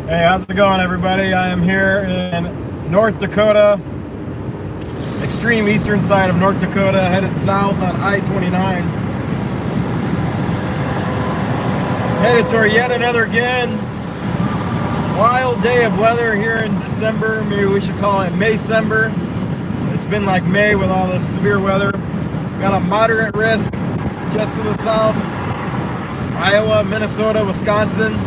Hey, how's it going, everybody? I am here in North Dakota, extreme eastern side of North Dakota, headed south on I-29. Headed toward yet another wild day of weather here in December. Maybe we should call it Maycember. It's been like May with all this severe weather. Got a moderate risk just to the south, Iowa, Minnesota, Wisconsin,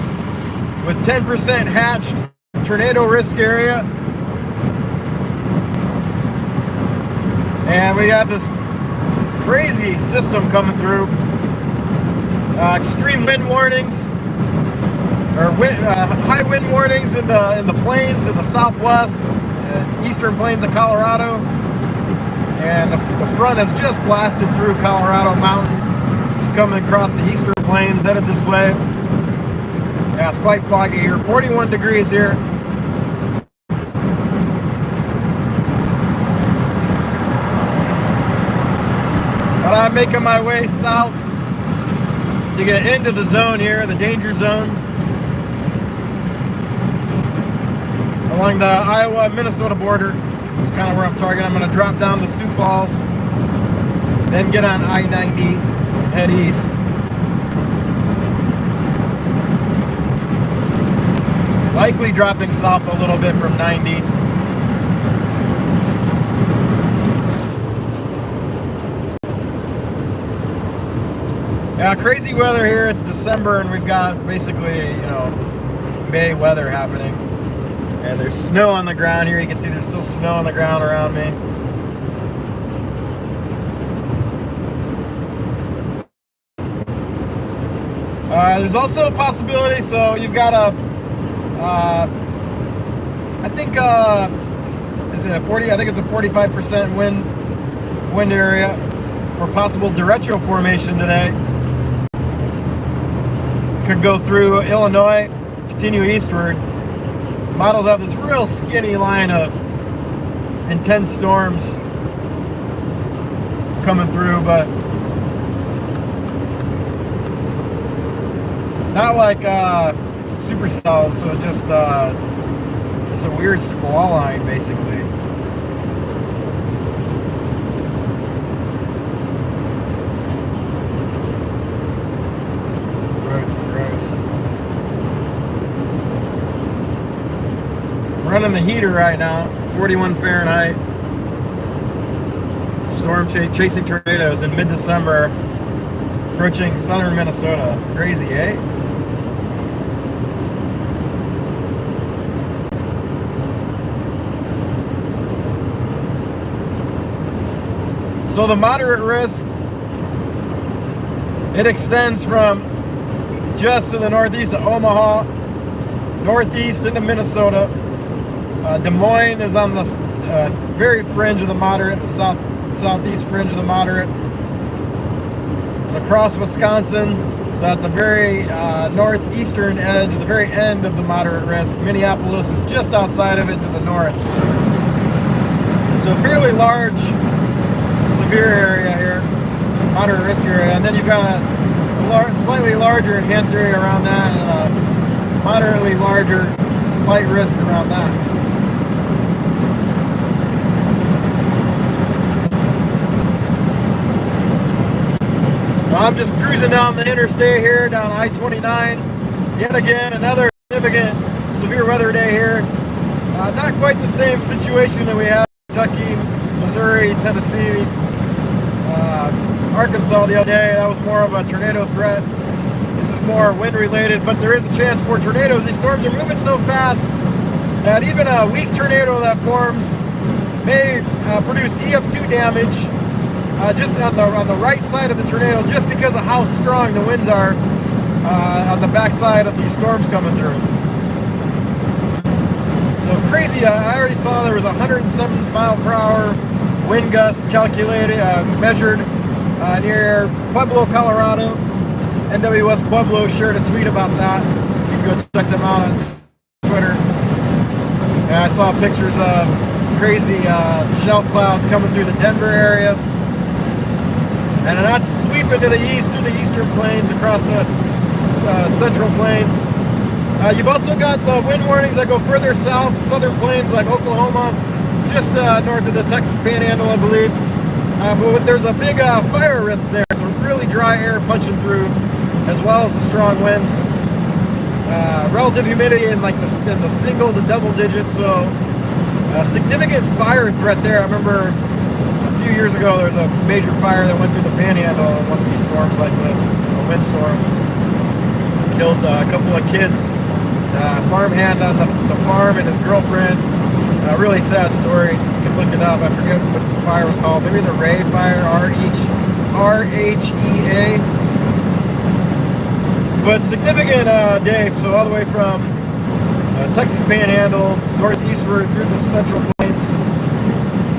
with 10% hatched tornado risk area. And we got this crazy system coming through. Extreme wind warnings, or high wind warnings in the plains in the southwest, eastern plains of Colorado. And the front has just blasted through Colorado mountains. It's coming across the eastern plains, headed this way. Yeah, it's quite foggy here. 41 degrees here. But I'm making my way south to get into the zone here, the danger zone, along the Iowa-Minnesota border. It's kind of where I'm targeting. I'm going to drop down to Sioux Falls, then get on I-90, head east. Likely dropping south a little bit from 90. Yeah, crazy weather here. It's December and we've got basically, May weather happening. And there's snow on the ground here. You can see there's still snow on the ground around me. There's also a possibility, so you've got I think, is it a 40? I think it's a 45% wind area for possible derecho formation today. Could go through Illinois, continue eastward. Models have this real skinny line of intense storms coming through, but not like supercells, so just a weird squall line, basically. Gross. Running the heater right now, 41 Fahrenheit. Storm chasing tornadoes in mid-December, approaching southern Minnesota. Crazy, eh? So the moderate risk, it extends from just to the northeast of Omaha, northeast into Minnesota. Des Moines is on the very fringe of the moderate, the southeast fringe of the moderate. Across Wisconsin, so at the very northeastern edge, the very end of the moderate risk. Minneapolis is just outside of it to the north. So fairly large, severe area here, moderate risk area, and then you've got a slightly larger enhanced area around that, and a moderately larger slight risk around that. Well, I'm just cruising down the interstate here, down I-29. Yet again, another significant severe weather day here. Not quite the same situation that we had in Kentucky, Missouri, Tennessee, Arkansas the other day. That was more of a tornado threat. This is more wind related, but there is a chance for tornadoes. These storms are moving so fast that even a weak tornado that forms may produce EF2 damage just on the right side of the tornado, just because of how strong the winds are on the backside of these storms coming through. So crazy. I already saw there was 107 mile per hour wind gusts calculated, measured near Pueblo, Colorado. NWS Pueblo shared a tweet about that. You can go check them out on Twitter. And I saw pictures of crazy shelf cloud coming through the Denver area. And that's sweeping to the east through the eastern plains across the central plains. You've also got the wind warnings that go further south, southern plains like Oklahoma, just north of the Texas Panhandle, I believe. But there's a big fire risk there, so really dry air punching through, as well as the strong winds. Relative humidity in like in the single to double digits, so significant fire threat there. I remember a few years ago there was a major fire that went through the Panhandle in one of these storms like this, a windstorm. Killed a couple of kids, farmhand on the farm and his girlfriend. Really sad story. You can look it up. I forget what the fire was called. Maybe the Ray Fire, R-H-E-A. But significant day, so all the way from Texas Panhandle, northeastward through the Central Plains,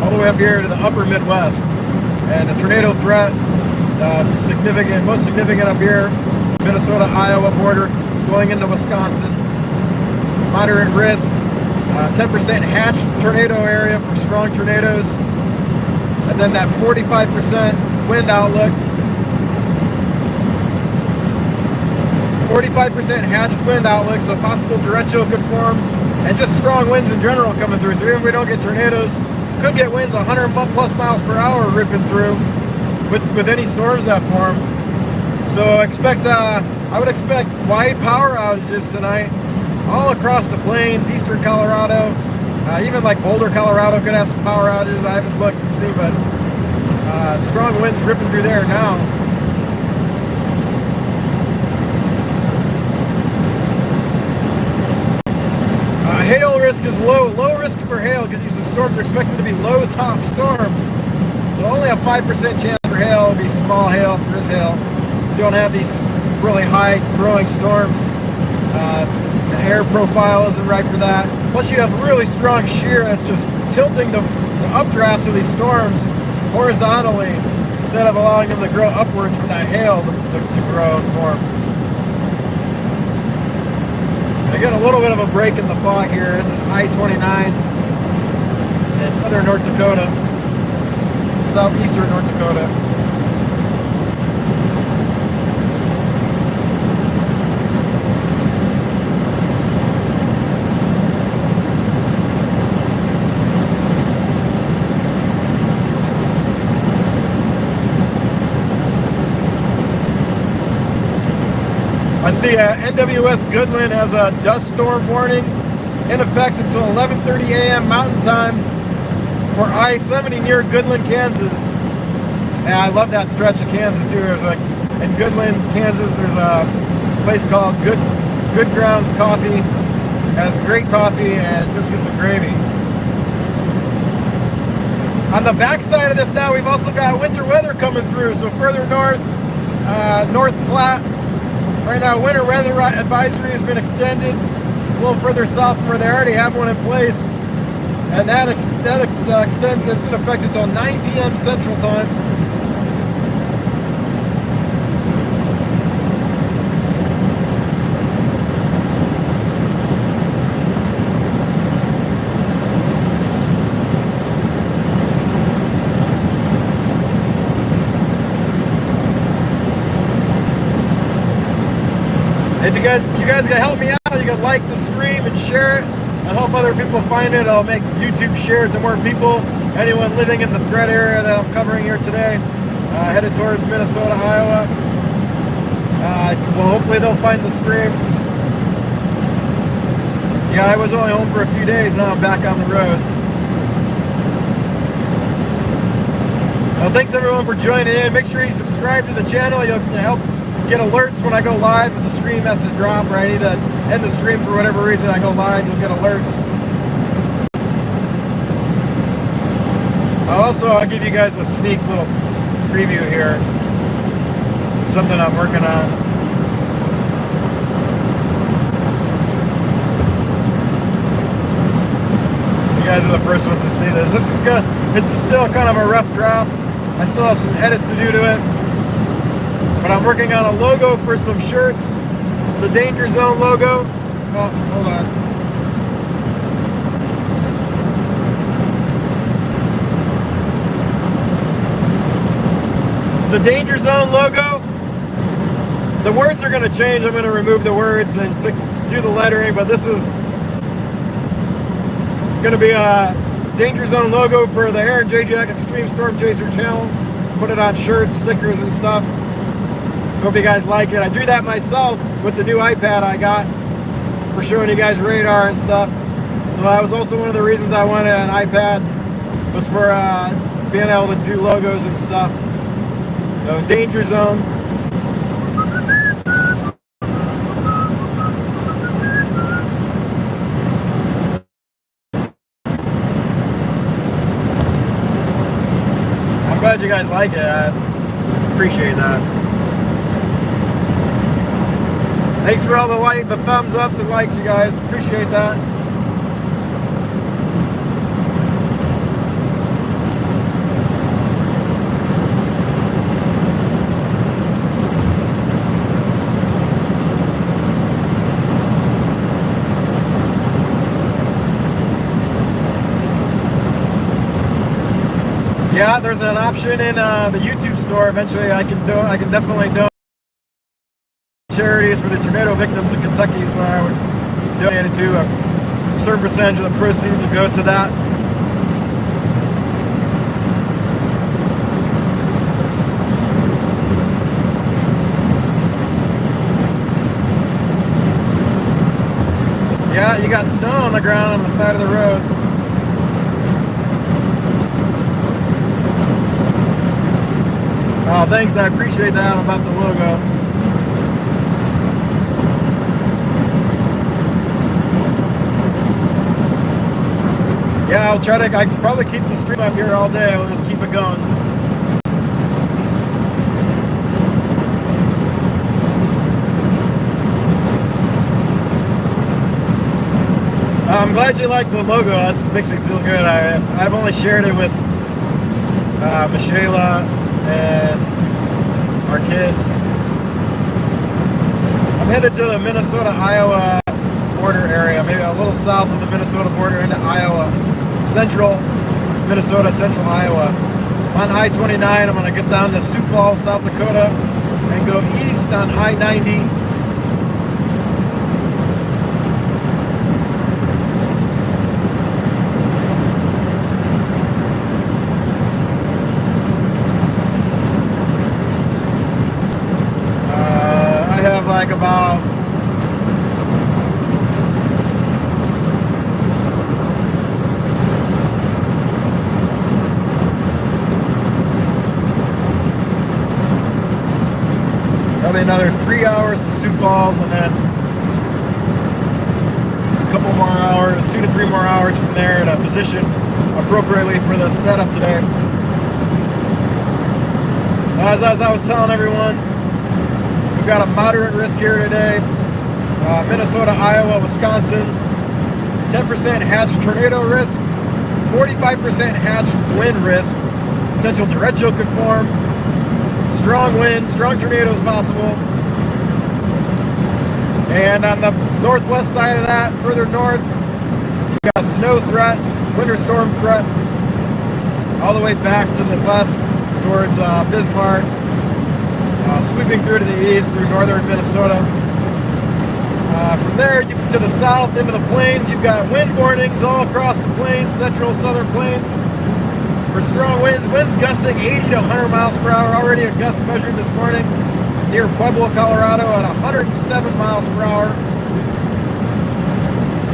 all the way up here to the upper Midwest. And the tornado threat, significant, most significant up here, Minnesota-Iowa border, going into Wisconsin. Moderate risk, 10% hatched tornado area for strong tornadoes. And then that 45% wind outlook. 45% hatched wind outlook, so possible derecho could form, and just strong winds in general coming through. So even if we don't get tornadoes, could get winds 100 plus miles per hour ripping through with any storms that form. So I would expect wide power outages tonight all across the plains, eastern Colorado, even like Boulder, Colorado could have some power outages. I haven't looked and see, but strong winds ripping through there now. Hail risk is low risk for hail because these storms are expected to be low top storms. So only a 5% chance for hail. It'll be small hail if there is hail. You don't have these really high growing storms. The air profile isn't right for that. Plus you have really strong shear that's just tilting the updrafts of these storms horizontally instead of allowing them to grow upwards for that hail to grow and form. Again, a little bit of a break in the fog here. This is I-29 in southern North Dakota, southeastern North Dakota. I see NWS Goodland has a dust storm warning in effect until 11:30 a.m. Mountain Time for I-70 near Goodland, Kansas. And I love that stretch of Kansas too. There's like in Goodland, Kansas, there's a place called Good Grounds Coffee. It has great coffee and biscuits and gravy. On the back side of this now, we've also got winter weather coming through. So further north, North Platte. Right now, winter weather advisory has been extended a little further south from where they already have one in place. And that extends this in effect until 9 p.m. Central Time. If you guys can help me out, you can like the stream and share it. I'll help other people find it. I'll make YouTube share it to more people. Anyone living in the threat area that I'm covering here today, headed towards Minnesota, Iowa. Well, hopefully they'll find the stream. Yeah, I was only home for a few days. Now I'm back on the road. Well, thanks everyone for joining in. Make sure you subscribe to the channel. You'll help get alerts when I go live. If the stream has to drop or I need to end the stream for whatever reason I go live, you'll get alerts. I'll give you guys a sneak little preview here. Something I'm working on. You guys are the first ones to see this. This is still kind of a rough draft. I still have some edits to do to it. But I'm working on a logo for some shirts. The Danger Zone logo. Oh, hold on. It's the Danger Zone logo. The words are going to change. I'm going to remove the words and do the lettering, but this is going to be a Danger Zone logo for the Aaron J. Jack Extreme Storm Chaser channel. Put it on shirts, stickers, and stuff. Hope you guys like it. I do that myself with the new iPad I got for showing you guys radar and stuff. So that was also one of the reasons I wanted an iPad, was for being able to do logos and stuff. So Danger Zone. I'm glad you guys like it. I appreciate that. Thanks for all the thumbs ups and likes, you guys. Appreciate that. Yeah, there's an option in the YouTube store. Eventually, I can definitely donate charities for the tornado victims in Kentucky is where I would donate it to. A certain percentage of the proceeds would go to that. Yeah, you got snow on the ground on the side of the road. Oh, thanks, I appreciate that about the logo. Yeah, I'll try to, I can probably keep the stream up here all day. We'll just keep it going. I'm glad you like the logo. That makes me feel good. I've only shared it with Michela and our kids. I'm headed to the Minnesota-Iowa border area, maybe a little south of the Minnesota border into Iowa, central Minnesota, central Iowa. On I-29, I'm going to get down to Sioux Falls, South Dakota, and go east on I-90. Like about probably another 3 hours to Sioux Falls, and then a couple more hours, 2 to 3 more hours from there to position appropriately for the setup today. As I was telling everyone, we've got a moderate risk here today. Minnesota, Iowa, Wisconsin. 10% hatched tornado risk. 45% hatched wind risk. Potential derecho could form. Strong winds, strong tornadoes possible. And on the northwest side of that, further north, we've got a snow threat, winter storm threat, all the way back to the west towards Bismarck. Sweeping through to the east through northern Minnesota. From there, to the south into the plains, you've got wind warnings all across the plains, central, southern plains, for strong winds. Winds gusting 80 to 100 miles per hour. Already a gust measured this morning near Pueblo, Colorado at 107 miles per hour.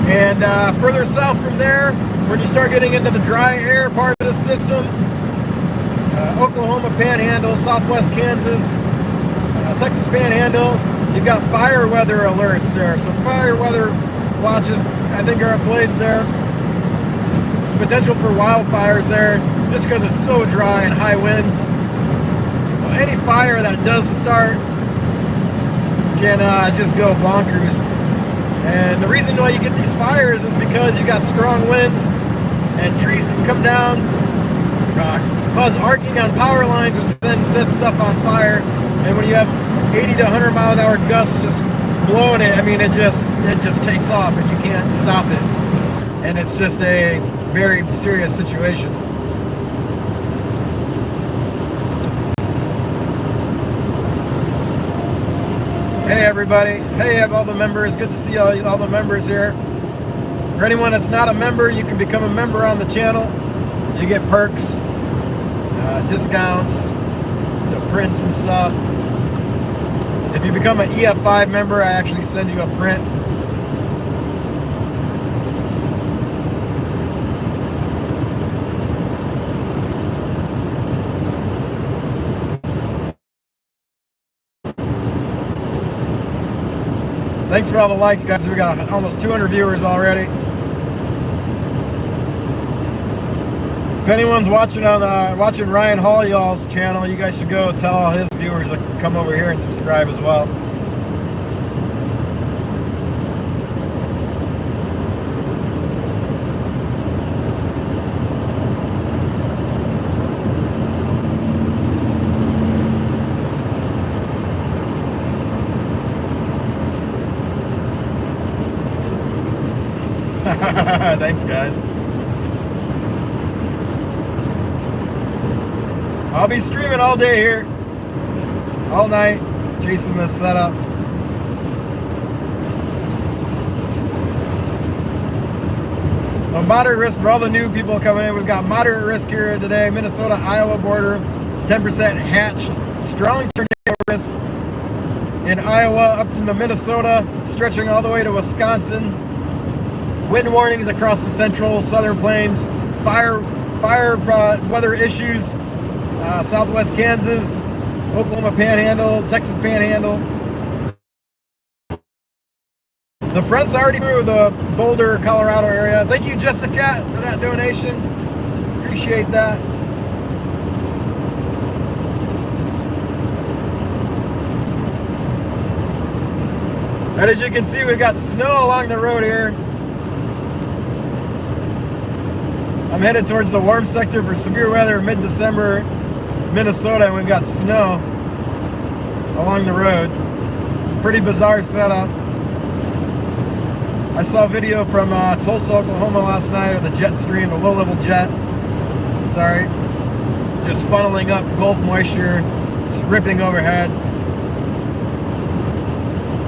And further south from there, when you start getting into the dry air part of the system, Oklahoma Panhandle, southwest Kansas, Texas Panhandle, you've got fire weather alerts there. So fire weather watches, I think, are in place there. Potential for wildfires there, just because it's so dry and high winds. Well, any fire that does start can just go bonkers. And the reason why you get these fires is because you got strong winds and trees can come down, cause arcing on power lines, which then sets stuff on fire. And when you have 80 to 100 mile an hour gusts just blowing it, I mean, it just takes off and you can't stop it. And it's just a very serious situation. Hey everybody. Hey all the members. Good to see all the members here. For anyone that's not a member, you can become a member on the channel. You get perks, discounts, prints and stuff. If you become an EF5 member, I actually send you a print. Thanks for all the likes, guys. We got almost 200 viewers already. If anyone's watching on watching Ryan Hall y'all's channel, you guys should go tell all his viewers to come over here and subscribe as well. Thanks, guys. I'll be streaming all day here, all night, chasing this setup. A moderate risk for all the new people coming in. We've got moderate risk here today. Minnesota-Iowa border, 10% hatched. Strong tornado risk in Iowa up into Minnesota, stretching all the way to Wisconsin. Wind warnings across the central, southern plains. Fire weather issues. Southwest Kansas, Oklahoma Panhandle, Texas Panhandle. The front's already through the Boulder, Colorado area. Thank you, Jessica, for that donation. Appreciate that. And as you can see, we've got snow along the road here. I'm headed towards the warm sector for severe weather mid-December, Minnesota, and we've got snow along the road. It's a pretty bizarre setup. I saw a video from Tulsa, Oklahoma last night of the jet stream, a low-level jet. Sorry. Just funneling up Gulf moisture, just ripping overhead.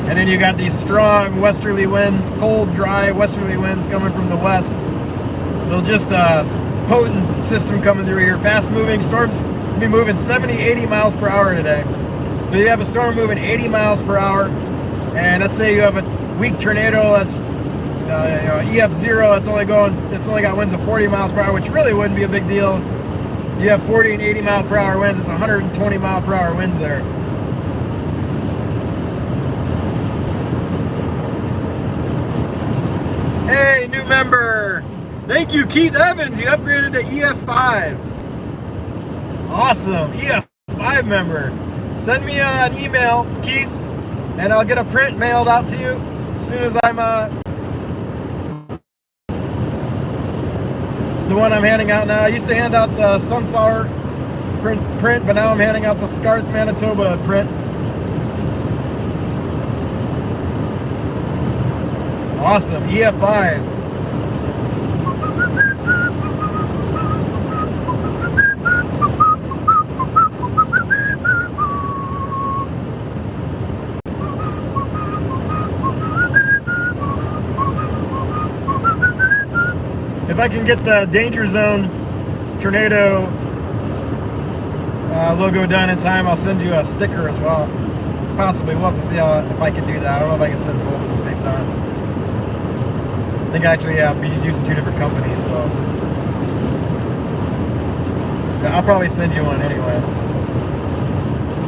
And then you got these strong westerly winds, cold, dry westerly winds coming from the west. So just a potent system coming through here. Fast-moving storms will be moving 70, 80 miles per hour today. So you have a storm moving 80 miles per hour, and let's say you have a weak tornado that's EF0. It's only got winds of 40 miles per hour, which really wouldn't be a big deal. You have 40 and 80 mile per hour winds. It's 120 mile per hour winds there. Hey, new member. Thank you, Keith Evans. You upgraded to EF5. Awesome. EF5 member. Send me an email, Keith, and I'll get a print mailed out to you as soon as I'm... It's the one I'm handing out now. I used to hand out the sunflower print, but now I'm handing out the Scarth, Manitoba print. Awesome. EF5. If I can get the Danger Zone tornado logo done in time, I'll send you a sticker as well. Possibly. We'll have to see if I can do that. I don't know if I can send both at the same time. I think I actually be using two different companies, so yeah, I'll probably send you one anyway.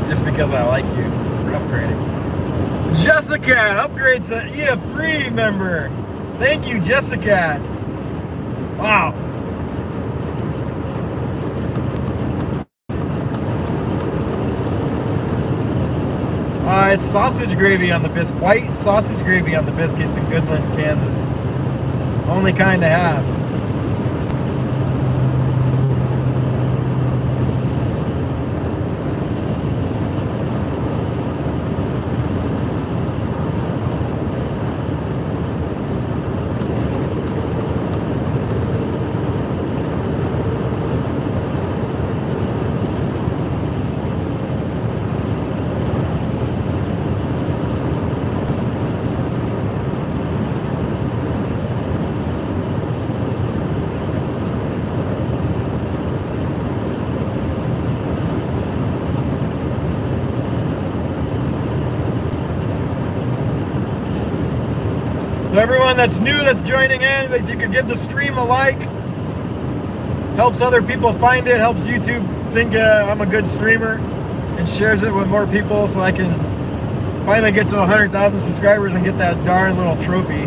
Just because I like you for upgrading. Jessica upgrades the EF3 member. Thank you, Jessica. Wow. It's sausage gravy on the biscuit. White sausage gravy on the biscuits in Goodland, Kansas. Only kind to have. So everyone that's new, that's joining in, if you could give the stream a like, helps other people find it, helps YouTube think I'm a good streamer, and shares it with more people so I can finally get to 100,000 subscribers and get that darn little trophy.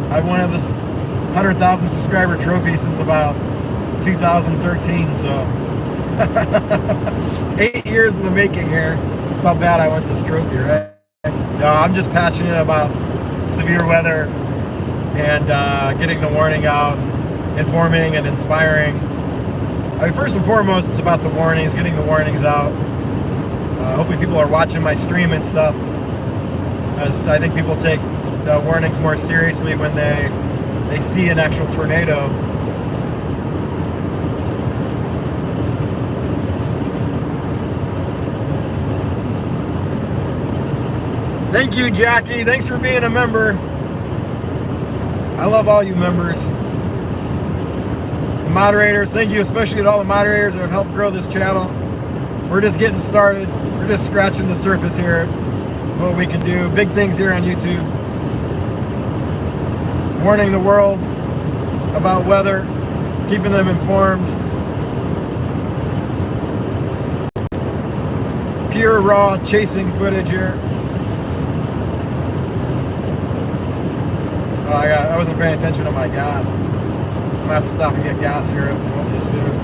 I've wanted this 100,000 subscriber trophy since about 2013, so 8 years in the making here. That's how bad I want this trophy, right? No, I'm just passionate about severe weather and getting the warning out, informing and inspiring. I mean, first and foremost, it's about the warnings, getting the warnings out. Hopefully people are watching my stream and stuff, as I think people take the warnings more seriously when they see an actual tornado. Thank you, Jackie. Thanks for being a member. I love all you members. The moderators, thank you especially to all the moderators that have helped grow this channel. We're just getting started. We're just scratching the surface here of what we can do. Big things here on YouTube. Warning the world about weather, keeping them informed. Pure, raw chasing footage here. Oh, I wasn't paying attention to my gas. I'm gonna have to stop and get gas here really soon.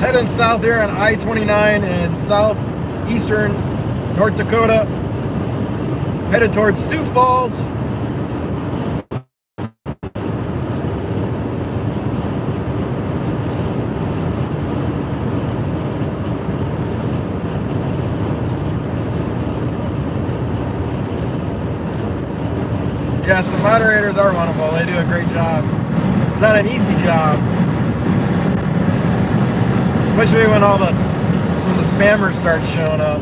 Heading south here on I-29 in southeastern North Dakota. Headed towards Sioux Falls. Yes, the moderators are wonderful. They do a great job. It's not an easy job. Especially when when the spammers start showing up.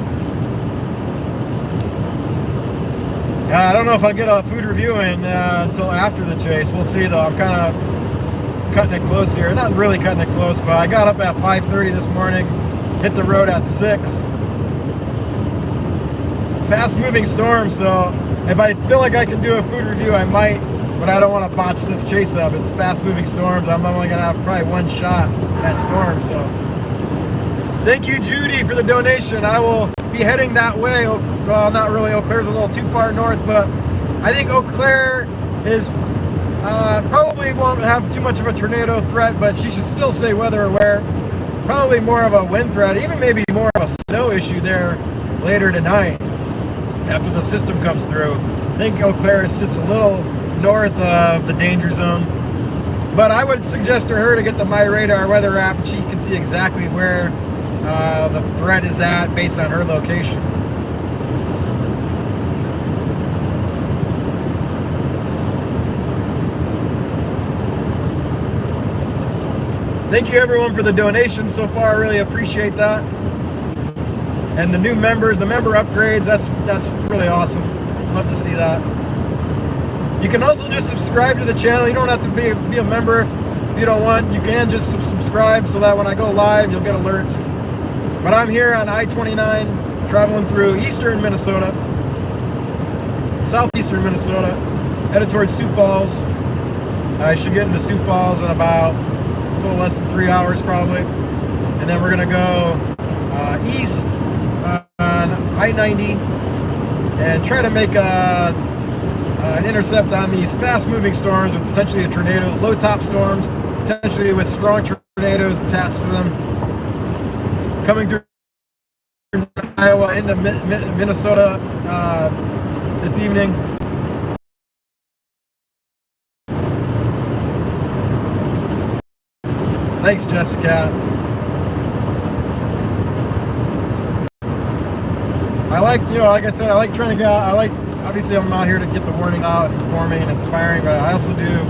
I don't know if I'll get a food review in until after the chase. We'll see though. I'm kind of cutting it close here. Not really cutting it close, but I got up at 5:30 this morning, hit the road at 6. Fast moving storm, so if I feel like I can do a food review, I might, but I don't want to botch this chase up. It's fast moving storms. I'm only going to have probably one shot at storm, so. Thank you, Judy, for the donation. I will be heading that way. Well, not really. Eau Claire's a little too far north, but I think Eau Claire is probably won't have too much of a tornado threat, but she should still stay weather aware. Probably more of a wind threat, even maybe more of a snow issue there later tonight after the system comes through. I think Eau Claire sits a little north of the danger zone, but I would suggest to her to get the My Radar weather app, and she can see exactly where the threat is at based on her location. Thank you everyone for the donations so far. I really appreciate that. And the new members, the member upgrades, that's really awesome. Love to see that. You can also just subscribe to the channel. You don't have to be a member if you don't want. You can just subscribe so that when I go live, you'll get alerts. But I'm here on I-29, traveling through eastern Minnesota, southeastern Minnesota, headed towards Sioux Falls. I should get into Sioux Falls in about a little less than 3 hours probably. And then we're gonna go east on I-90 and try to make an intercept on these fast-moving storms with potentially tornadoes, low-top storms, potentially with strong tornadoes attached to them, coming through Iowa into Minnesota this evening. Thanks, Jessica. I like, like I said, I like trying to get out. Obviously I'm out here to get the warning out and informing and inspiring, but I also do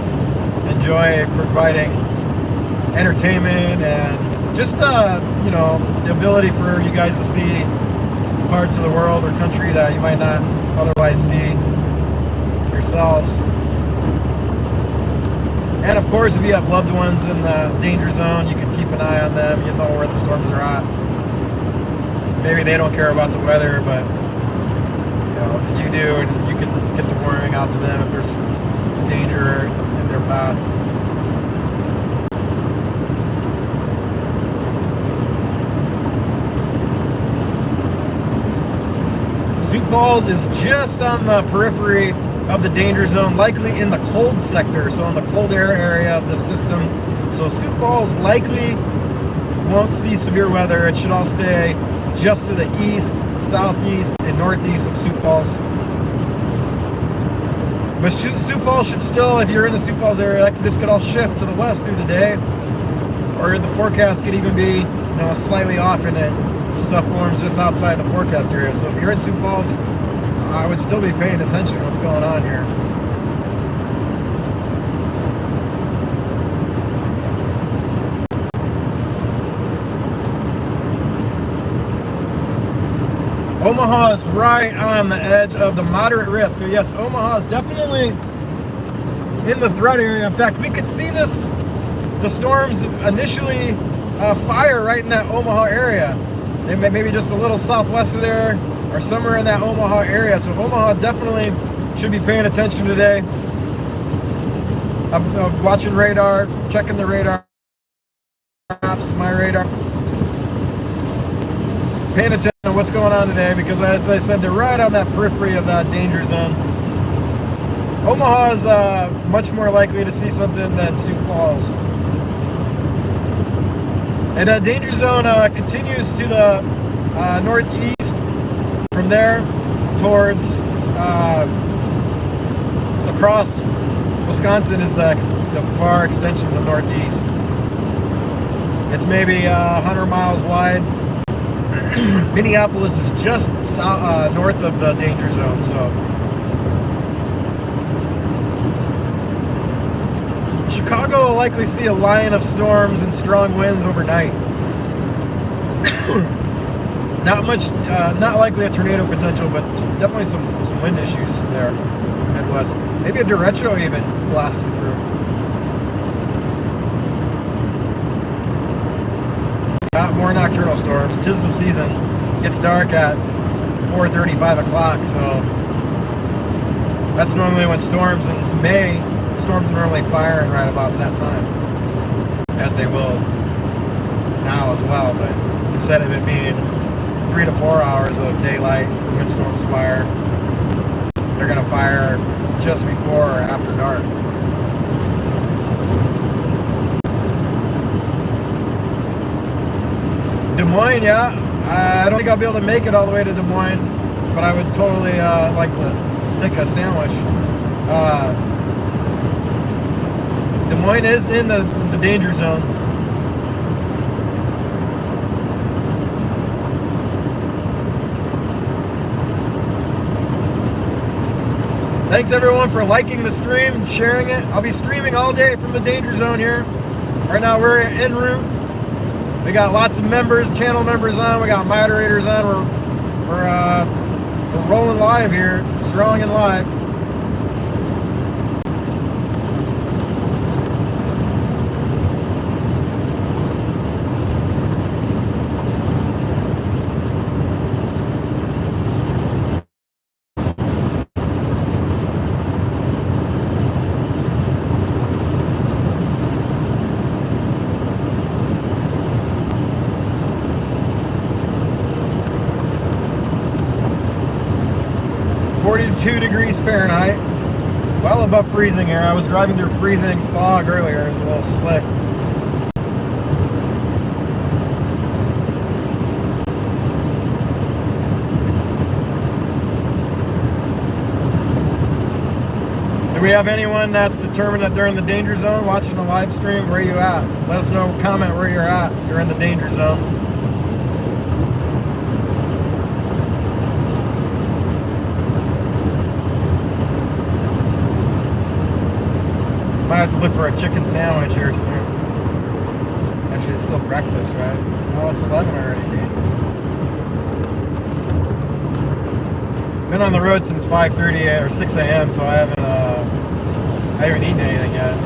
enjoy providing entertainment and just, the ability for you guys to see parts of the world or country that you might not otherwise see yourselves. And of course, if you have loved ones in the danger zone, you can keep an eye on them. You know where the storms are at. Maybe they don't care about the weather, but you know, you do, and you can get the warning out to them if there's danger in their path. Sioux Falls is just on the periphery of the danger zone, likely in the cold sector, so in the cold air area of the system. So Sioux Falls likely won't see severe weather. It should all stay just to the east, southeast, and northeast of Sioux Falls. But Sioux Falls should still, if you're in the Sioux Falls area, this could all shift to the west through the day, or the forecast could even be, you know, slightly off in it. Stuff forms just outside the forecast area. So if you're in Sioux Falls, I would still be paying attention to what's going on here. Omaha is right on the edge of the moderate risk. So yes, Omaha is definitely in the threat area. In fact, we could see this, the storms initially fire right in that Omaha area. Maybe just a little southwest of there, or somewhere in that Omaha area. So Omaha definitely should be paying attention today. I'm watching radar, checking the radar apps, my radar. Paying attention to what's going on today, because as I said, they're right on that periphery of that danger zone. Omaha is much more likely to see something than Sioux Falls. And that danger zone continues to the northeast. From there towards across Wisconsin is the far extension of the northeast. It's maybe 100 miles wide. Minneapolis is just south, north of the danger zone. So Chicago will likely see a line of storms and strong winds overnight. Not much, not likely a tornado potential, but definitely some wind issues there, Midwest. Maybe a derecho even blasting through. More nocturnal storms. 'Tis the season. Gets dark at 4:30, 5 o'clock, so that's normally when storms in May, storms are normally firing right about that time, as they will now as well, but instead of it being 3 to 4 hours of daylight for when storms fire, they're going to fire just before or after dark. Des Moines, yeah. I don't think I'll be able to make it all the way to Des Moines, but I would totally like to take a sandwich. Des Moines is in the danger zone. Thanks everyone for liking the stream and sharing it. I'll be streaming all day from the danger zone here. Right now we're en route. We got lots of members, channel members on. We got moderators on. We're rolling live here, strong and live. Fahrenheit, well above freezing here. I was driving through freezing fog earlier. It was a little slick. Do we have anyone that's determined that they're in the danger zone watching the live stream? Where are you at? Let us know, comment where you're at. You're in the danger zone. Might have to look for a chicken sandwich here soon. Actually, it's still breakfast, right? No, it's 11 already, dude. Been on the road since 5:30 or 6 a.m., so I haven't eaten anything yet.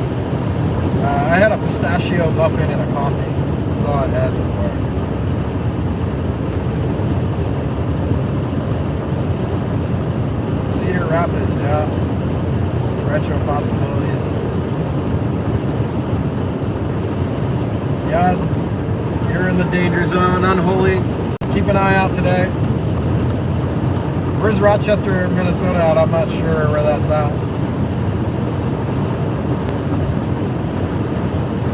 I had a pistachio muffin and a coffee. That's all I've had so far. Cedar Rapids, yeah. Retro possibilities. Yeah, you're in the danger zone. Unholy. Keep an eye out today. Where's Rochester, Minnesota at? I'm not sure where that's at.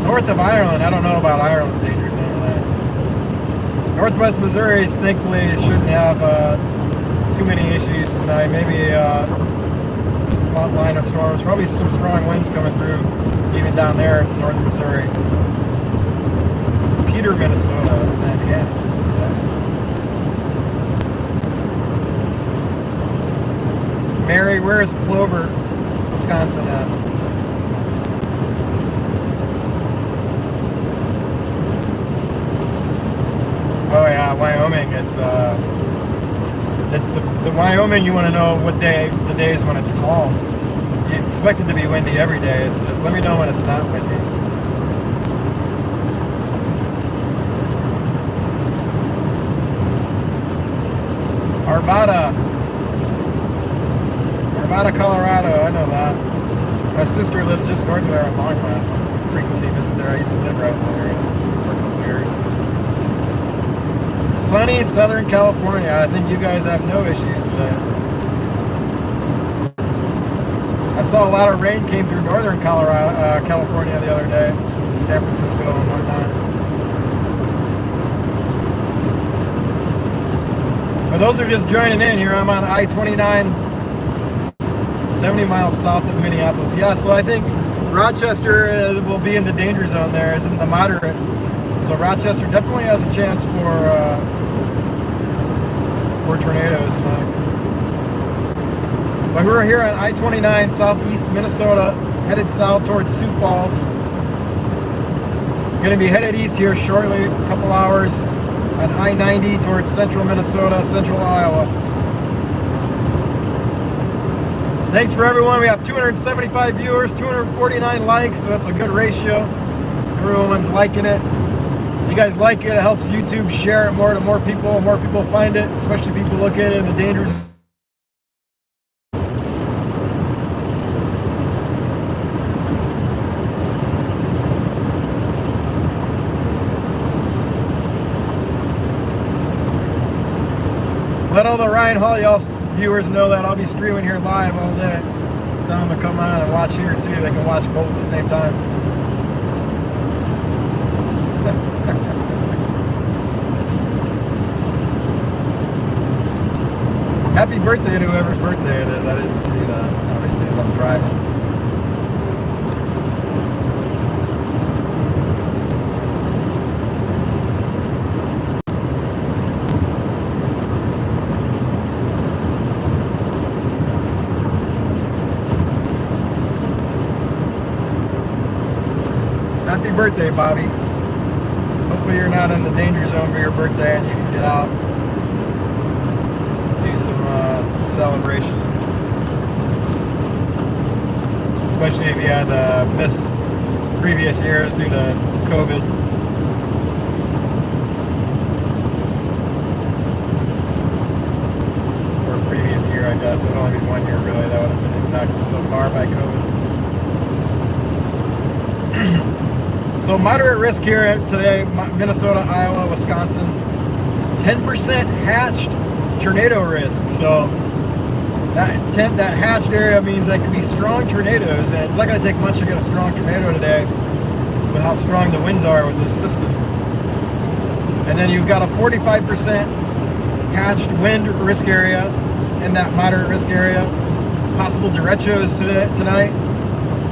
North of Ireland. I don't know about Ireland danger zone. Northwest Missouri, thankfully, shouldn't have too many issues tonight. Maybe some line of storms. Probably some strong winds coming through, even down there in northern Missouri. Peter, Minnesota, and then Hants. Mary, where's Plover, Wisconsin at? Oh yeah, Wyoming. It's the Wyoming. You want to know what day the days when it's calm. You expect it to be windy every day. It's just let me know when it's not windy. Arvada, Colorado. I know that. My sister lives just north of there in Longmont. I frequently visit there. I used to live right in that area for a couple years. Sunny Southern California. I think you guys have no issues today. I saw a lot of rain came through Northern Colorado, California the other day, San Francisco and whatnot. For those who are just joining in here, I'm on I-29, 70 miles south of Minneapolis. Yeah, so I think Rochester will be in the danger zone there, is in the moderate. So Rochester definitely has a chance for tornadoes tonight. But we're here on I-29, southeast Minnesota, headed south towards Sioux Falls. Going to be headed east here shortly, a couple hours, on I-90 towards central Minnesota, central Iowa. Thanks for everyone. We have 275 viewers, 249 likes, so that's a good ratio. Everyone's liking it. You guys like it, it helps YouTube share it more to more people find it, especially people looking in the dangers. Let all the Ryan Hall y'all viewers know that I'll be streaming here live all day. Tell them to come on and watch here too. They can watch both at the same time. Happy birthday to whoever's birthday it is. I didn't see that, obviously, as I'm driving. Happy birthday, Bobby. Hopefully you're not in the danger zone for your birthday and you can get out. Do some celebration, especially if you had missed previous years due to COVID. Or previous year, I guess. It would only be 1 year really that would have been impacted so far by COVID. So moderate risk here today, Minnesota, Iowa, Wisconsin. 10% hatched tornado risk. So that hatched area means that could be strong tornadoes, and it's not going to take much to get a strong tornado today with how strong the winds are with this system. And then you've got a 45% hatched wind risk area in that moderate risk area. Possible derechos tonight.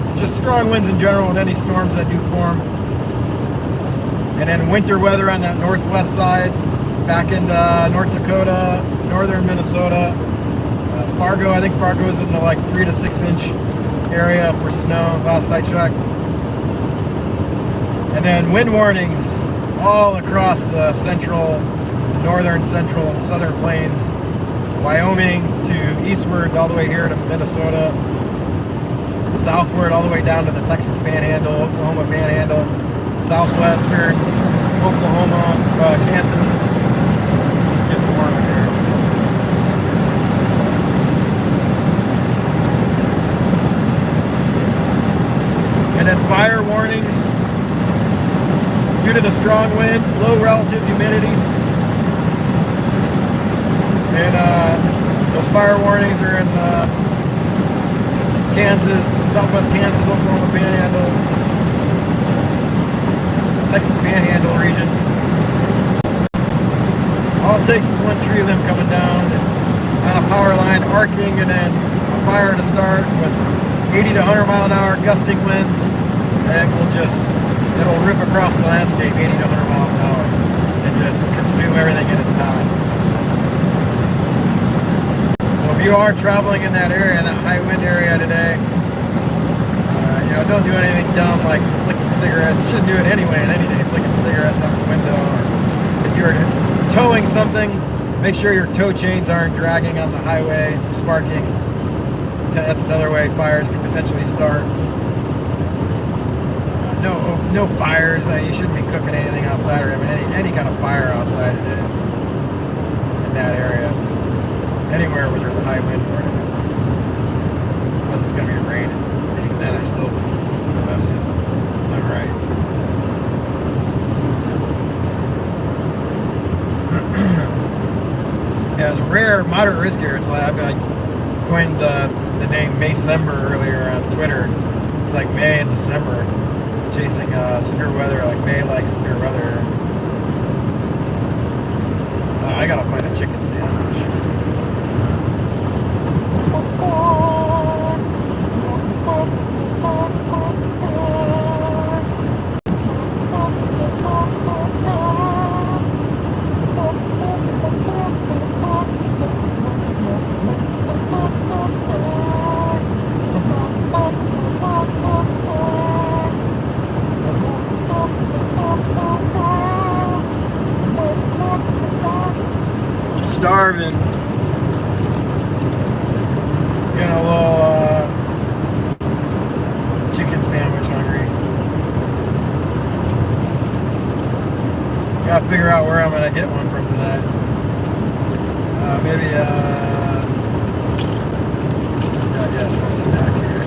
It's just strong winds in general with any storms that do form. And then winter weather on that northwest side, back into North Dakota, northern Minnesota, Fargo. I think Fargo's in the like 3 to 6 inch area for snow last I checked. And then wind warnings all across the northern, central, and southern plains, Wyoming to eastward all the way here to Minnesota. southward all the way down to the Texas Panhandle, Oklahoma Panhandle, southwestern Oklahoma, Kansas. It's getting warm in here. And then fire warnings due to the strong winds, low relative humidity. And those fire warnings are in Kansas, southwest Kansas, Oklahoma Panhandle, Texas Panhandle region. All it takes is one tree limb coming down on a power line arcing, and then a fire to start with 80 to 100 mile an hour gusting winds, and it'll rip across the landscape 80 to 100 miles an hour and just consume everything in its path. So if you are traveling in that area, in that high wind area today, don't do anything dumb like flicking cigarettes. You shouldn't do it anyway in any day, flicking cigarettes out the window. Or if you're towing something, make sure your tow chains aren't dragging on the highway, sparking. That's another way fires can potentially start. No fires. You shouldn't be cooking anything outside or having any kind of fire outside today in that area. Anywhere where there's a high wind warning. Unless it's going to be raining. And even then I still wouldn't. That's just not right. Yeah, as a rare, moderate risk area, it's like I coined the name Maycember earlier on Twitter. It's like May and December, chasing severe weather, like May like severe weather. I gotta find a chicken sandwich. Starving. Getting a little chicken sandwich hungry. Gotta figure out where I'm gonna get one from today. Maybe yeah, a snack here.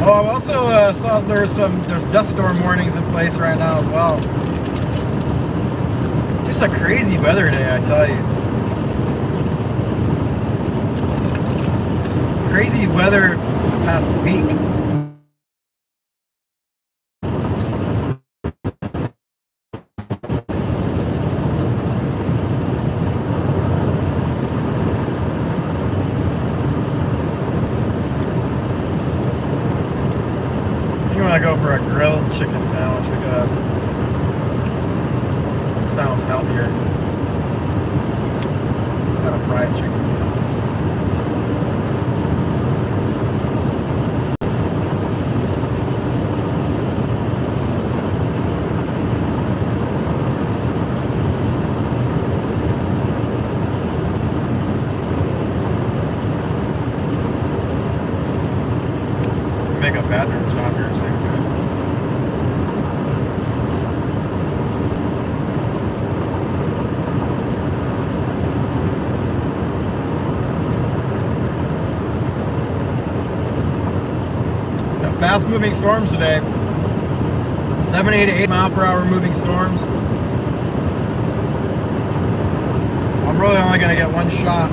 Oh, I also saw there's dust storm warnings in place right now as well. Just a crazy weather day, I tell you. Crazy weather the past week. I think I'm gonna go for a grilled chicken sandwich because sounds healthier than a fried chicken sandwich. Make a bathroom stop here soon, good. Fast moving storms today. 70 to 8 mile per hour moving storms. I'm really only going to get one shot.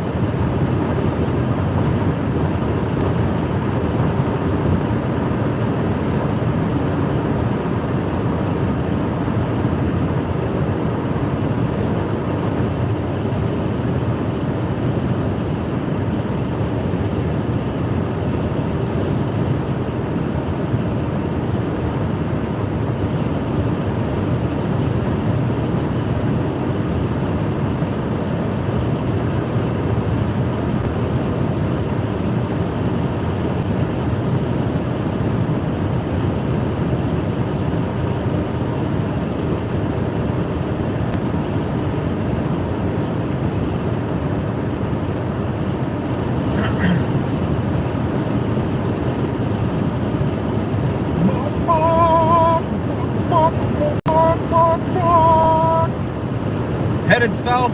headed south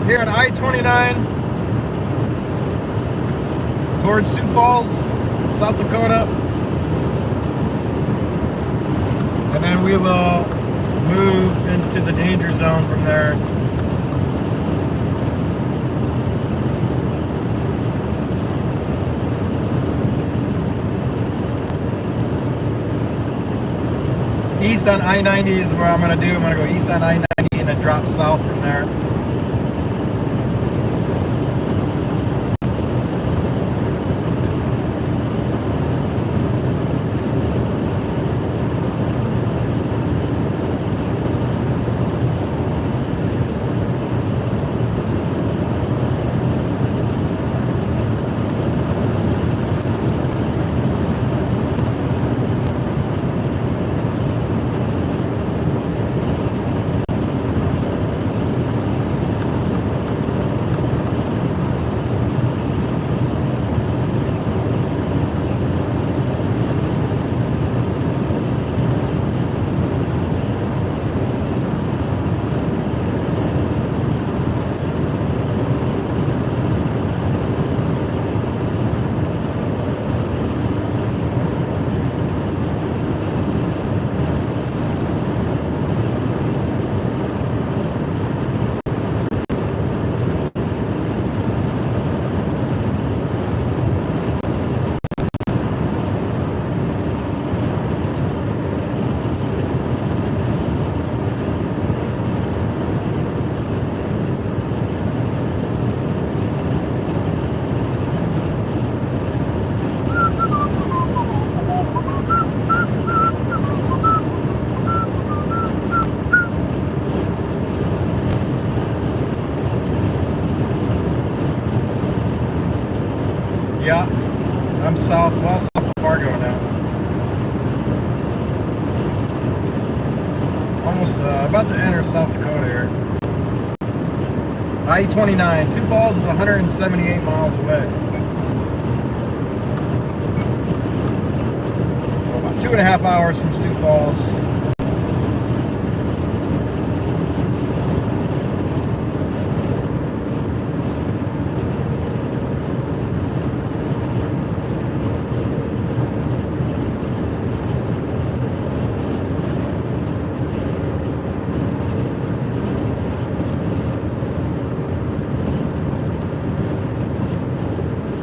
here on I-29 towards Sioux Falls, South Dakota. And then we will move into the danger zone from there. East on I-90 is where I'm going to do. I'm going to go east on I-90 and then drop south from there. Yeah, I'm south of Fargo now. Almost about to enter South Dakota here. I-29, Sioux Falls is 178 miles away. So about 2.5 hours from Sioux Falls.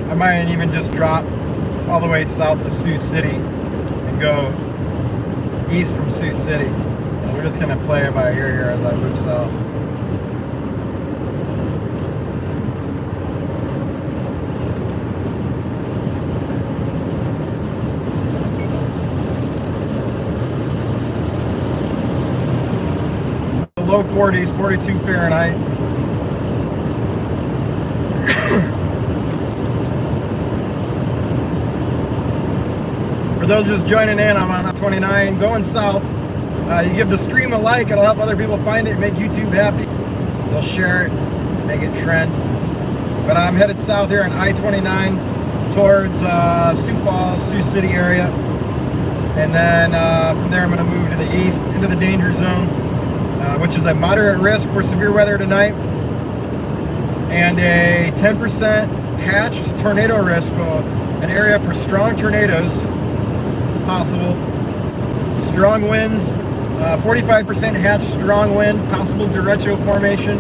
I might even just drop all the way south to Sioux City and go east from Sioux City. And we're just going to play it by ear here as I move south. The low 40s, 42 Fahrenheit. For those just joining in, I'm on I-29 going south. You give the stream a like, it'll help other people find it, make YouTube happy. They'll share it, make it trend. But I'm headed south here on I-29 towards Sioux Falls, Sioux City area. And then from there I'm going to move to the east into the danger zone, which is a moderate risk for severe weather tonight. And a 10% hatched tornado risk for an area for strong tornadoes. Possible. Strong winds, 45% hatch strong wind, possible derecho formation.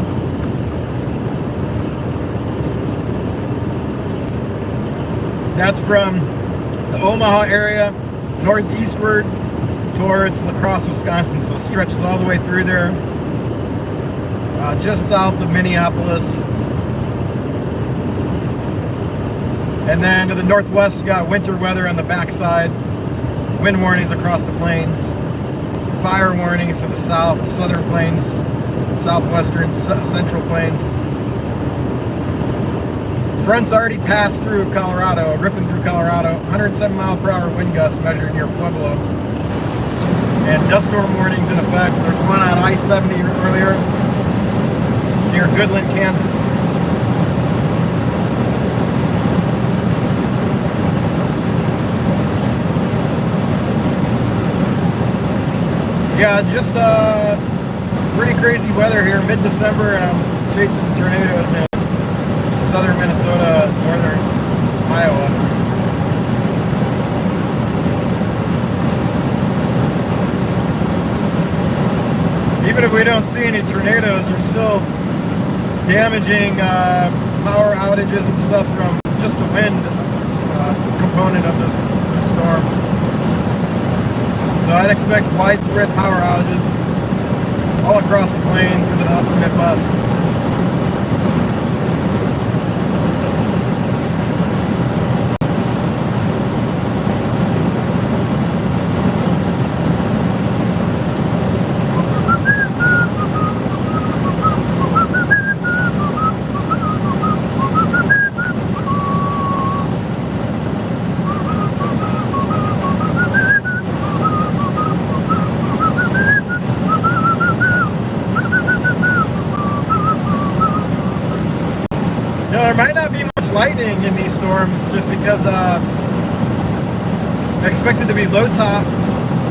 That's from the Omaha area northeastward towards La Crosse, Wisconsin. So it stretches all the way through there, just south of Minneapolis. And then to the northwest, you got winter weather on the backside. Wind warnings across the plains, fire warnings to the south, southern plains, southwestern, central plains. Front's already passed through Colorado, ripping through Colorado. 107 mile per hour wind gusts measured near Pueblo. And dust storm warnings in effect. There's one on I-70 earlier near Goodland, Kansas. Yeah, just Pretty crazy weather here, mid-December, and I'm chasing tornadoes in southern Minnesota, northern Iowa. Even if we don't see any tornadoes, they're still damaging power outages and stuff from just the wind component of this storm. So I'd expect widespread power outages all across the plains into the upper Midwest. There might not be much lightning in these storms just because they're expected to be low top.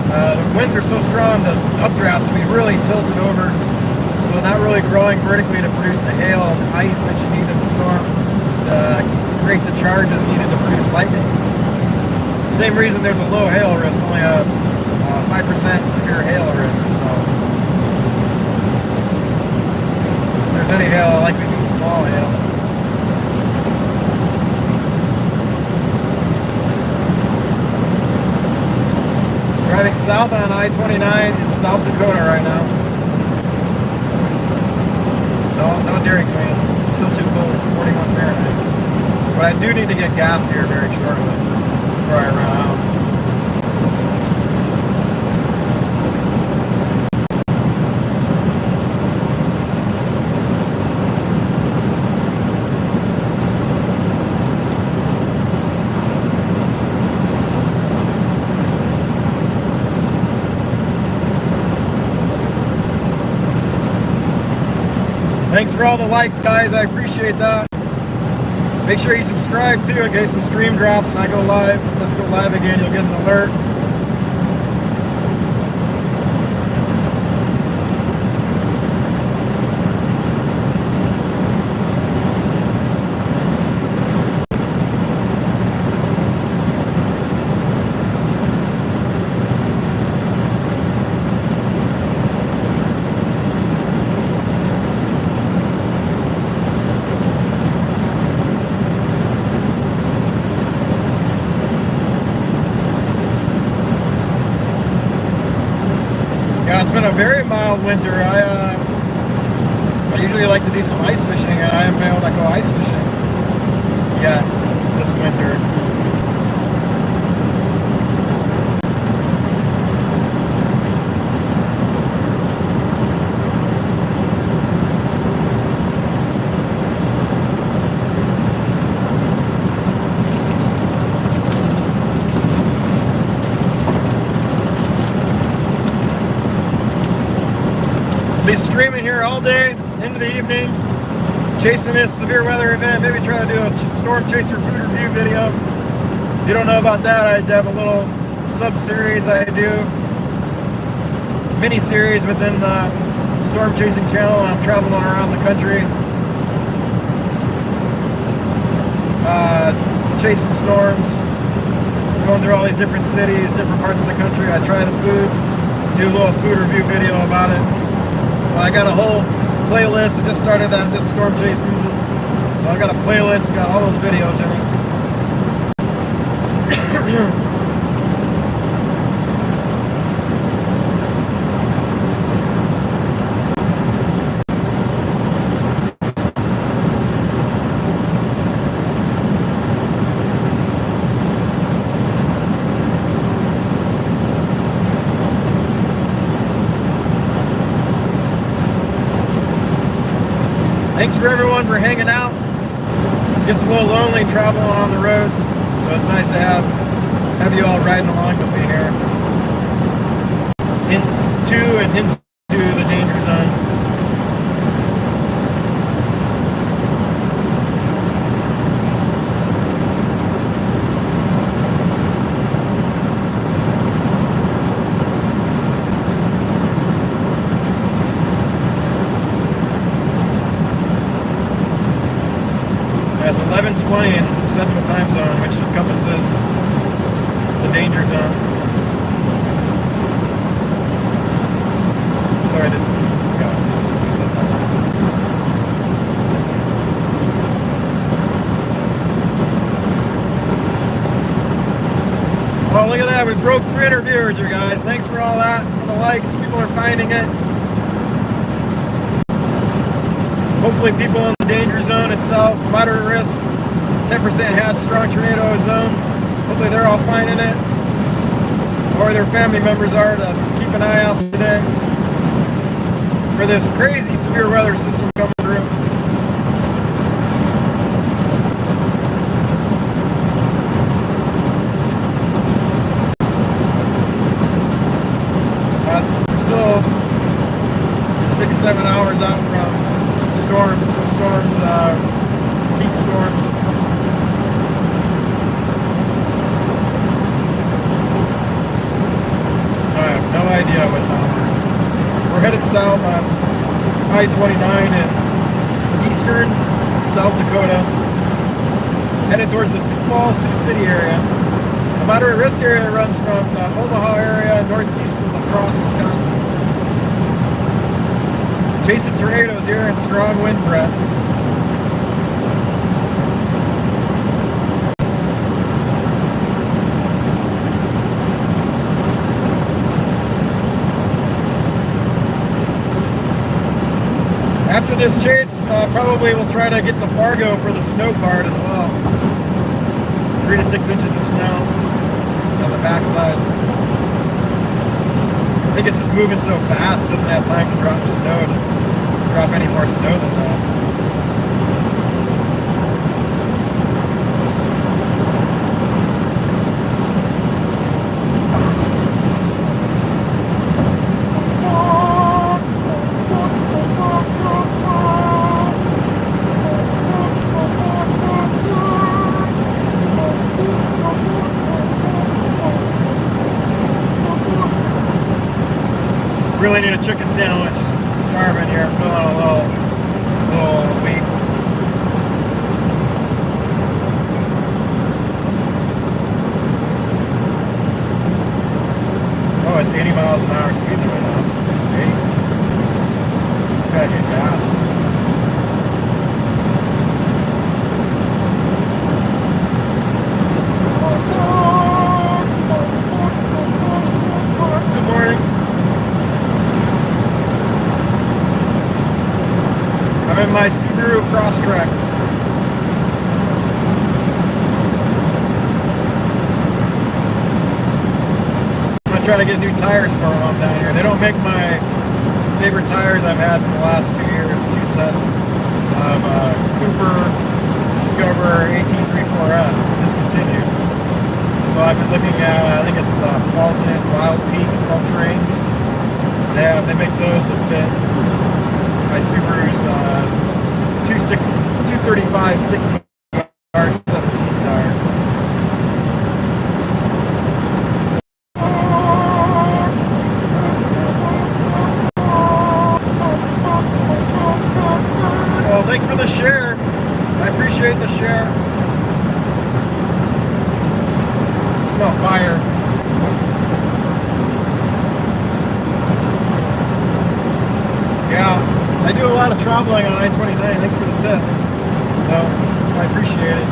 The winds are so strong, the updrafts will be really tilted over, so not really growing vertically to produce the hail and the ice that you need in the storm to create the charges needed to produce lightning. Same reason there's a low hail risk, only a 5% severe hail risk. So if there's any hail, it'll likely be small hail. Driving south on I-29 in South Dakota right now. No Dairy Queen. It's still too cold, 41 Fahrenheit. But I do need to get gas here very shortly before I run out. Thanks for all the likes, guys. I appreciate that. Make sure you subscribe too in case the stream drops and I go live. Let's go live again. You'll get an alert. It's been a very mild winter. I usually like to do some ice fishing, and I haven't been able to go ice fishing yet this winter. Be streaming here all day into the evening, chasing this severe weather event. Maybe try to do a storm chaser food review video. If you don't know about that, I have a little sub-series I do, mini-series within the storm chasing channel. I'm traveling around the country, chasing storms, going through all these different cities, different parts of the country. I try the foods, do a little food review video about it. I got a whole playlist. I just started that this storm chase season. I got a playlist, got all those videos in it. Thanks for everyone for hanging out. Gets a little lonely traveling on the road, so it's nice to have you all riding along with me here into the danger zone. danger zone. Sorry, I didn't. I said that. Oh, look at that. We broke 300 viewers here, guys. Thanks for all that. For the likes. People are finding it. Hopefully people in the danger zone itself, moderate risk, 10% hatch, strong tornado zone. Hopefully they're all finding it. Or their family members are, to keep an eye out today for this crazy severe weather system coming through. We're still 6-7 hours out from peak storms. I have no idea what time we're headed south on I-29 in eastern South Dakota, headed towards the Sioux Falls, Sioux City area. The moderate risk area runs from the Omaha area northeast to La Crosse, Wisconsin. Chasing tornadoes here and strong wind threat. After this chase, probably we'll try to get to Fargo for the snow part as well. 3 to 6 inches of snow on the backside. I think it's just moving so fast, doesn't have time to drop snow to drop any more snow than that. Really need a chicken sandwich. Starving here, feeling a little weak. Oh, it's 80 miles an hour speed limit now. 80. Gotta get gas. Good morning. I'm in my Subaru Crosstrek. I'm gonna try to get new tires for them while I'm down here. They don't make my favorite tires I've had for the last 2 years, 2 sets of Cooper Discover 1834S, discontinued. So I've been looking at, I think it's the Falcon Wild Peak All-Terrains. They make those to fit my Subaru's 235 60 R17 tire. Well, thanks for the share. I appreciate the share. I smell fire. Yeah. I do a lot of traveling on I-29. Thanks for the tip. No, I appreciate it.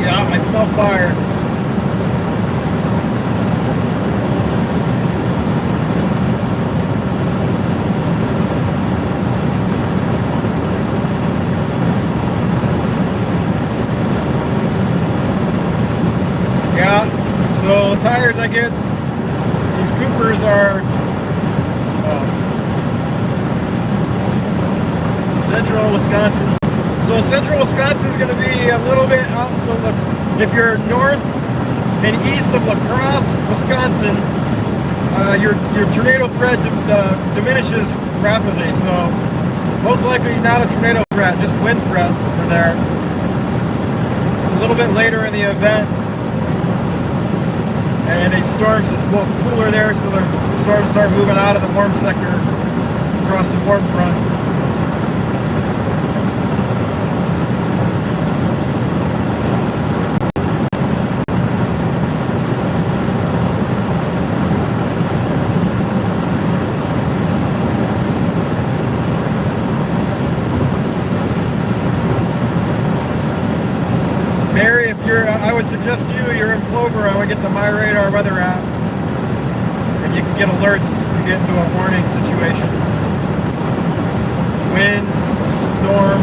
Yeah, I smell fire. Yeah, so the tires I get, these Coopers are central Wisconsin. So central Wisconsin is going to be a little bit out. So if you're north and east of La Crosse, Wisconsin, your tornado threat diminishes rapidly. So most likely not a tornado threat, just wind threat for there. It's a little bit later in the event. And it storms, it's a little cooler there, so the storms start moving out of the warm sector across the warm front. I would suggest you're in Plover, I would get the MyRadar weather app. And you can get alerts if you get into a warning situation. Wind, storm,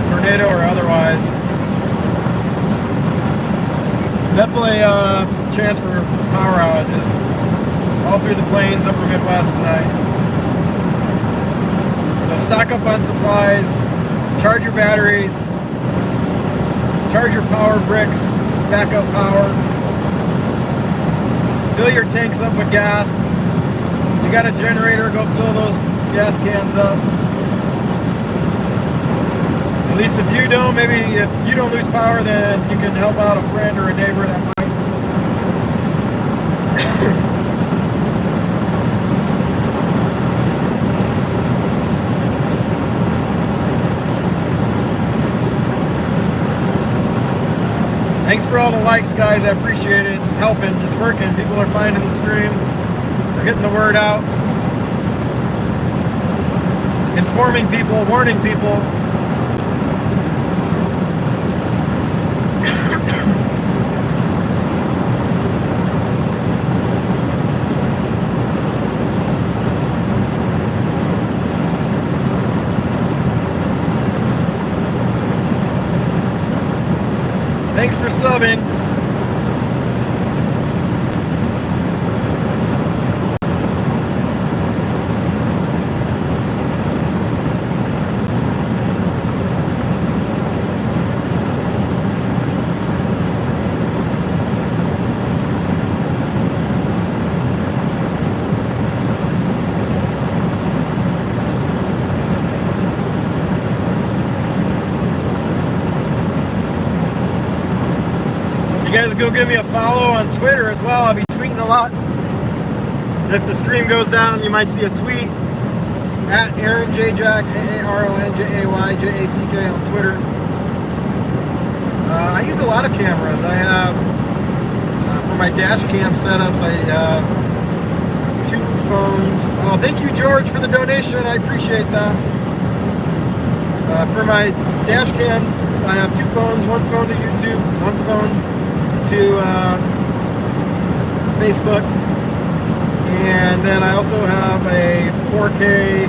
tornado or otherwise. Definitely a chance for power outages all through the plains, upper Midwest tonight. So stock up on supplies, charge your batteries, charge your power bricks, backup power, fill your tanks up with gas. You got a generator, go fill those gas cans up. At least if you don't, maybe if you don't lose power, then you can help out a friend or a neighbor that might. Thanks for all the likes, guys. I appreciate it. It's helping. It's working. People are finding the stream. They're getting the word out. Informing people, warning people. Thanks for subbing. You guys go give me a follow on Twitter as well. I'll be tweeting a lot. If the stream goes down, you might see a tweet at Aaron J. Jack, AARONJAYJACK on Twitter. I use a lot of cameras. I have, for my dash cam setups, I have 2 phones. Oh, thank you, George, for the donation. I appreciate that. For my dash cam, I have 2 phones. 1 phone to YouTube, 1 phone to Facebook, and then I also have a 4K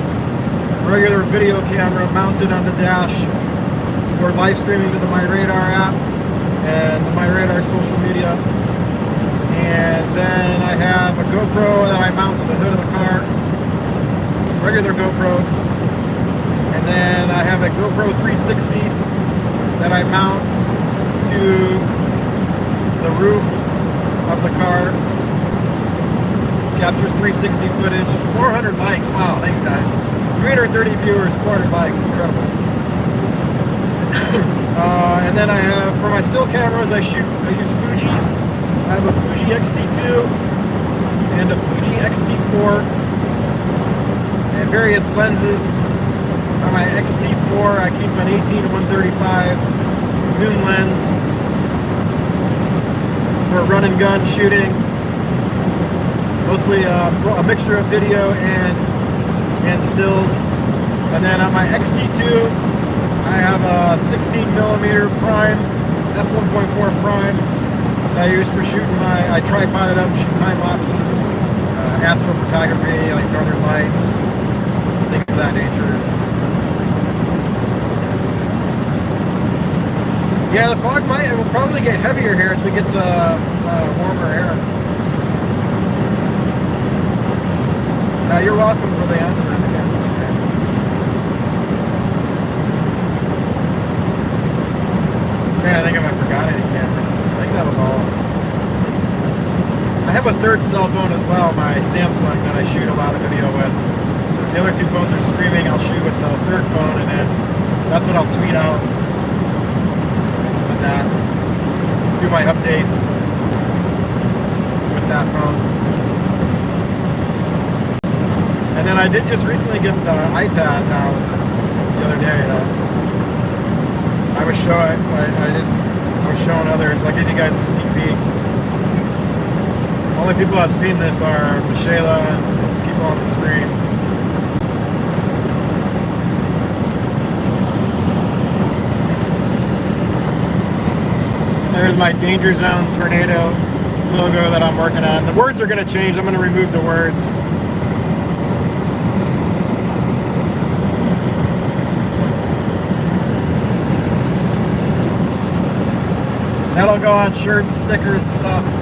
regular video camera mounted on the dash for live streaming to the MyRadar app and the MyRadar social media. And then I have a GoPro that I mount to the hood of the car, regular GoPro, and then I have a GoPro 360 that I mount to the roof of the car. Captures 360 footage. 400 likes. Wow, thanks guys. 330 viewers, 400 likes. Incredible. And then I have, for my still cameras, I use Fuji's. I have a Fuji X-T2 and a Fuji X-T4 and various lenses. On my X-T4, I keep an 18-135 zoom lens for run and gun shooting, mostly a mixture of video and stills. And then on my X-T2, I have a 16mm prime, f1.4 prime that I use for shooting I tripod it up, shoot time lapses, astrophotography, like northern lights, things of that nature. Yeah, the fog it will probably get heavier here as we get to warmer air. You're welcome for the answer. I'm trying to think if I forgot any cameras. I think that was all. I have a 3rd cell phone as well, my Samsung, that I shoot a lot of video with. Since the other 2 phones are streaming, I'll shoot with the 3rd phone, and then that's what I'll tweet out. That, do my updates with that phone. And then I did just recently get the iPad now the other day. I was showing others. I'll give you guys a sneak peek. Only people I've seen this are Michela and people on the stream. There's my Danger Zone Tornado logo that I'm working on. The words are going to change. I'm going to remove the words. That'll go on shirts, stickers, and stuff.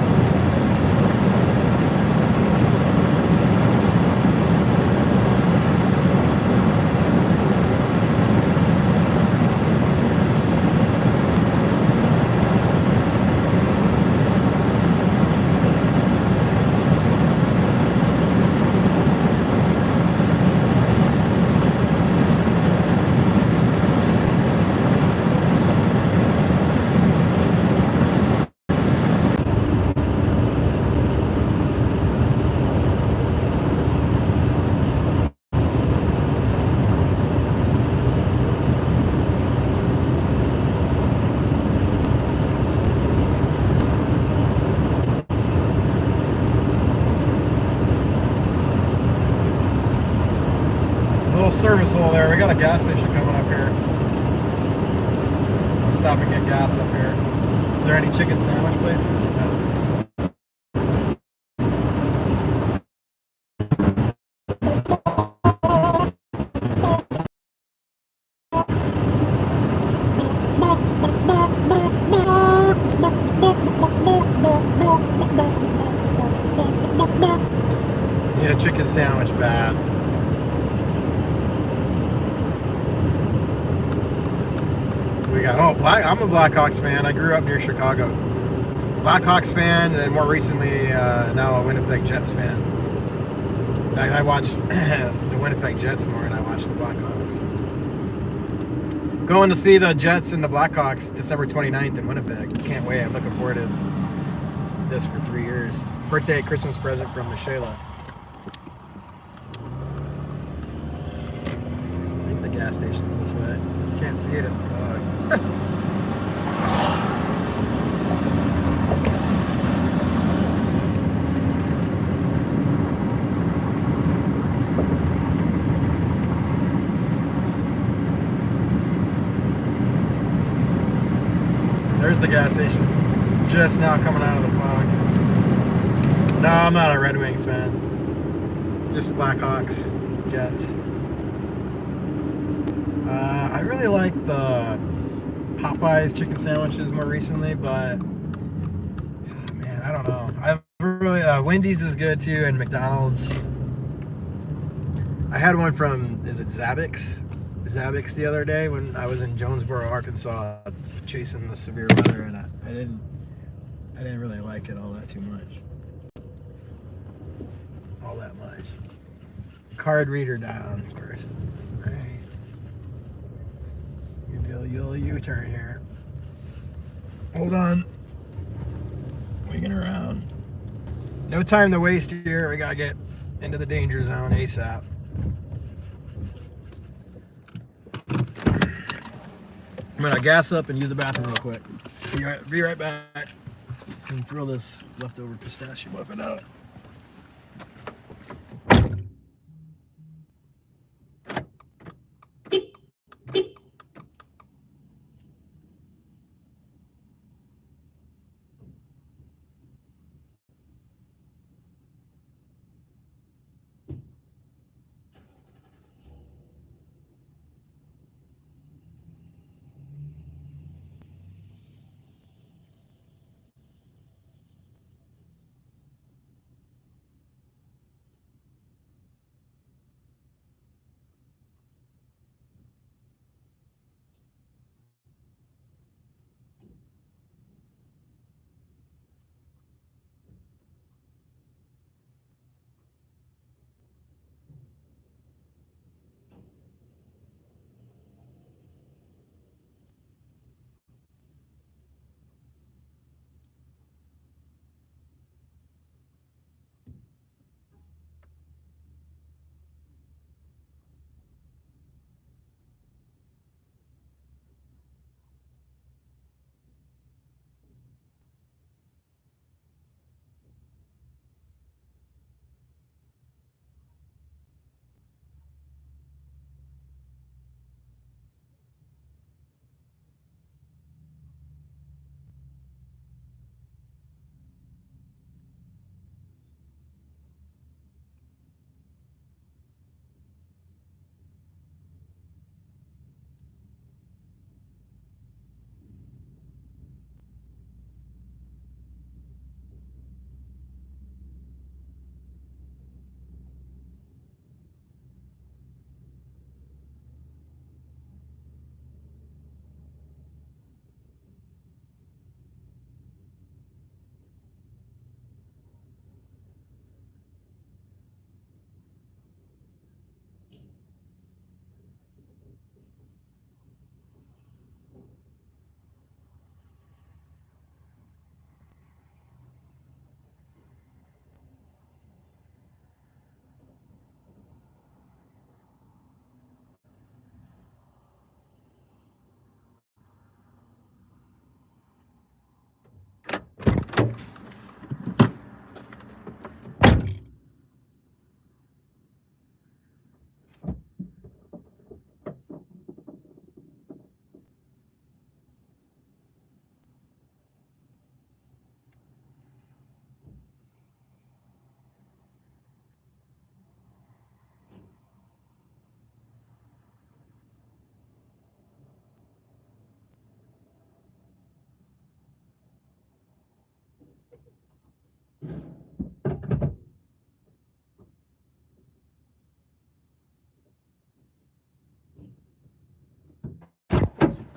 Service hole there. We got a gas station coming up here. I'll stop and get gas up here. Is there any chicken sandwich places? No. Need a chicken sandwich bad. We got, I'm a Blackhawks fan. I grew up near Chicago. Blackhawks fan, and more recently, now a Winnipeg Jets fan. In fact, I watch the Winnipeg Jets more than I watch the Blackhawks. Going to see the Jets and the Blackhawks December 29th in Winnipeg. Can't wait. I'm looking forward to this for 3 years. Birthday, Christmas present from Michela. I think the gas station's this way. Can't see it in the fog. There's the gas station. Just now coming out of the fog. No, I'm not a Red Wings fan. Just Blackhawks, Jets. I really like the Popeyes chicken sandwiches more recently, but man, I don't know. I've really Wendy's is good too, and McDonald's. I had one from, is it Zabbix the other day when I was in Jonesboro, Arkansas, chasing the severe weather, and I didn't really like it all that much. Card reader down, of course. All right. You'll U-turn here. Hold on. Winging around. No time to waste here. We gotta get into the danger zone ASAP. I'm gonna gas up and use the bathroom real quick. Be right back. And throw this leftover pistachio muffin out.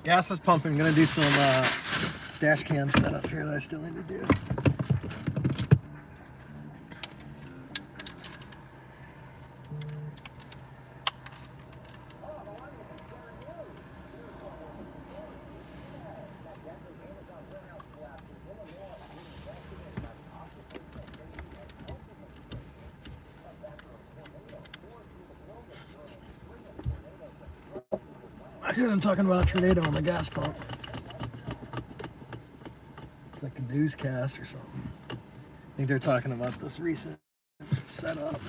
Gas is pumping. Gonna do some dash cam setup here that I still need to do. I hear them talking about a tornado on the gas pump. It's like a newscast or something. I think they're talking about this recent setup.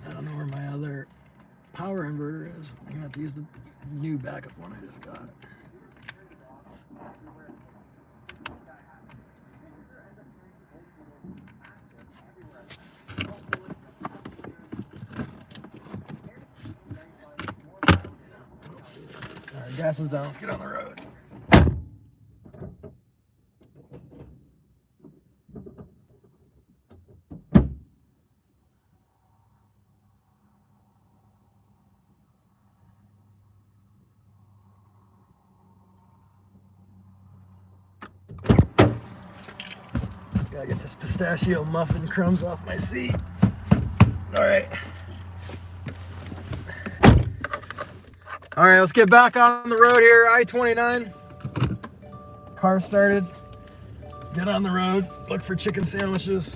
I don't know where my other power inverter is. I'm gonna have to use the new backup one I just got. Alright, gas is down. Let's get on the road. Gotta get this pistachio muffin crumbs off my seat. Alright. Alright, let's get back on the road here. I-29. Car started. Get on the road. Look for chicken sandwiches.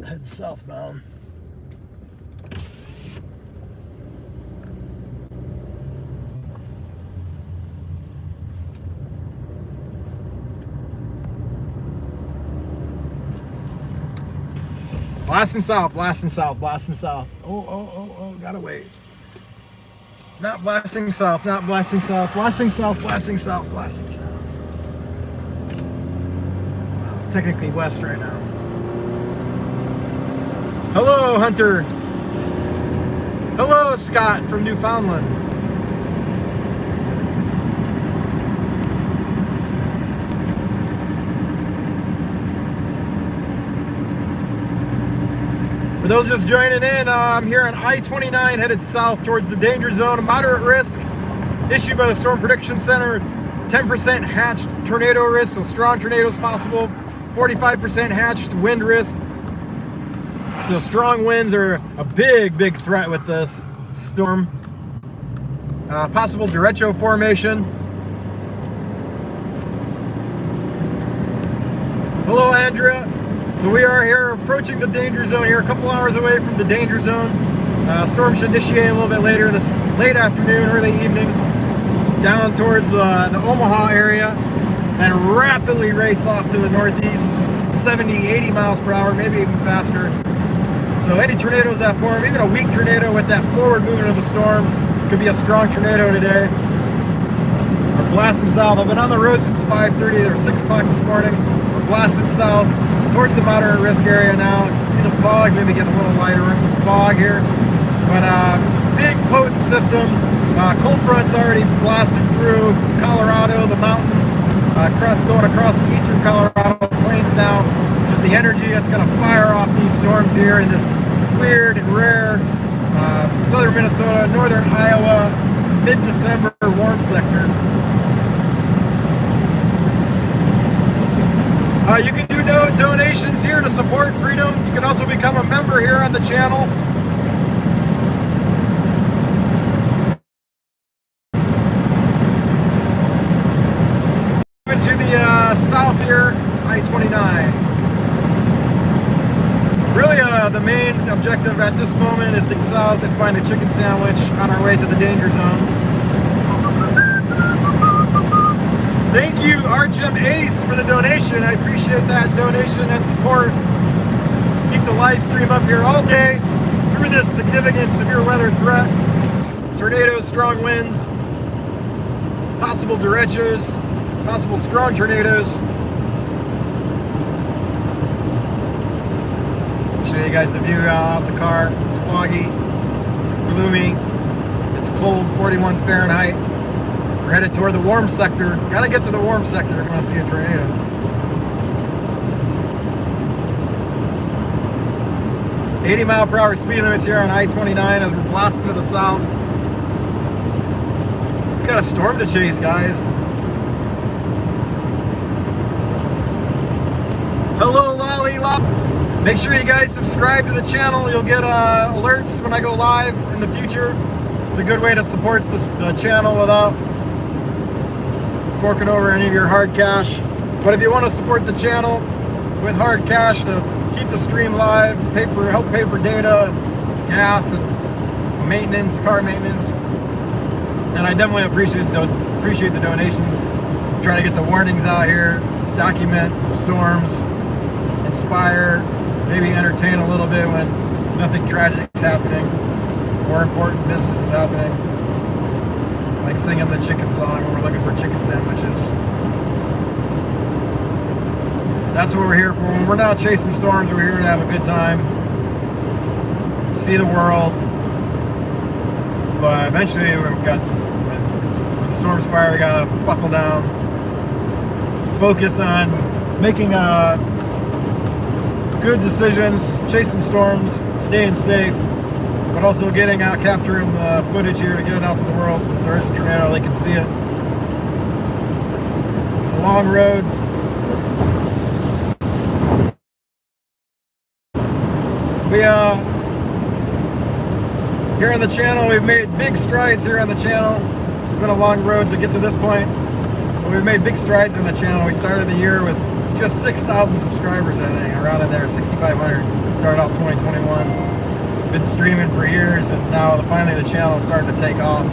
Head southbound. Blasting south, blasting south, blasting south. Oh, gotta wait. Not blasting south, not blasting south, blasting south, blasting south, blasting south. Technically west right now. Hello, Hunter. Hello, Scott from Newfoundland. For those just joining in, I'm here on I-29 headed south towards the danger zone. A moderate risk issued by the Storm Prediction Center. 10% hatched tornado risk, so strong tornadoes possible. 45% hatched wind risk. So strong winds are a big threat with this storm. Possible derecho formation. Hello, Andrea. So we are here approaching the danger zone here, a couple hours away from the danger zone. Storm should initiate a little bit later this late afternoon, early evening, down towards the Omaha area, and rapidly race off to the northeast, 70, 80 miles per hour, maybe even faster. So any tornadoes that form, even a weak tornado with that forward movement of the storms, could be a strong tornado today. We're blasting south. I've been on the road since 5:30 or 6 o'clock this morning. We're blasting south towards the moderate risk area now. See the fog's maybe getting a little lighter. We're in some fog here. But big potent system. Cold front's already blasted through Colorado, the mountains, going across the eastern Colorado plains now. Just the energy that's going to fire off these storms here in this weird and rare southern Minnesota, northern Iowa, mid-December warm sector. You can do donations here to support Freedom. You can also become a member here on the channel. Moving to the south here, I-29. Really, the main objective at this moment is to drifting south and find a chicken sandwich on our way to the danger zone. Thank you, Archem Ace, for the donation. I appreciate that donation and support. Keep the live stream up here all day through this significant severe weather threat. Tornadoes, strong winds, possible derechos, possible strong tornadoes. Show you guys the view out the car. It's foggy, it's gloomy, it's cold, 41 Fahrenheit. We're headed toward the warm sector. Gotta get to the warm sector if you want to see a tornado. .80-mile-per-hour speed limits here on I-29 as we're blasting to the south. We got a storm to chase, guys. Hello, Lolly. Make sure you guys subscribe to the channel. You'll get alerts when I go live in the future. It's a good way to support the channel without forking over any of your hard cash. But if you want to support the channel with hard cash to keep the stream live, help pay for data, gas, and maintenance, car maintenance, and I definitely appreciate the donations. I'm trying to get the warnings out here, document the storms, inspire, maybe entertain a little bit when nothing tragic is happening, more important business is happening, like singing the chicken song when we're looking for chicken sandwiches. That's what we're here for. When we're not chasing storms, we're here to have a good time, see the world. But eventually, when the storm's fire, we gotta buckle down, focus on making good decisions, chasing storms, staying safe, but also getting out, capturing the footage here to get it out to the world so if there is a tornado, they can see it. It's a long road. Here on the channel, we've made big strides here on the channel. It's been a long road to get to this point, but we've made big strides in the channel. We started the year with just 6,000 subscribers, I think, around in there, 6,500. Started off 2021. Been streaming for years, and now finally the channel is starting to take off.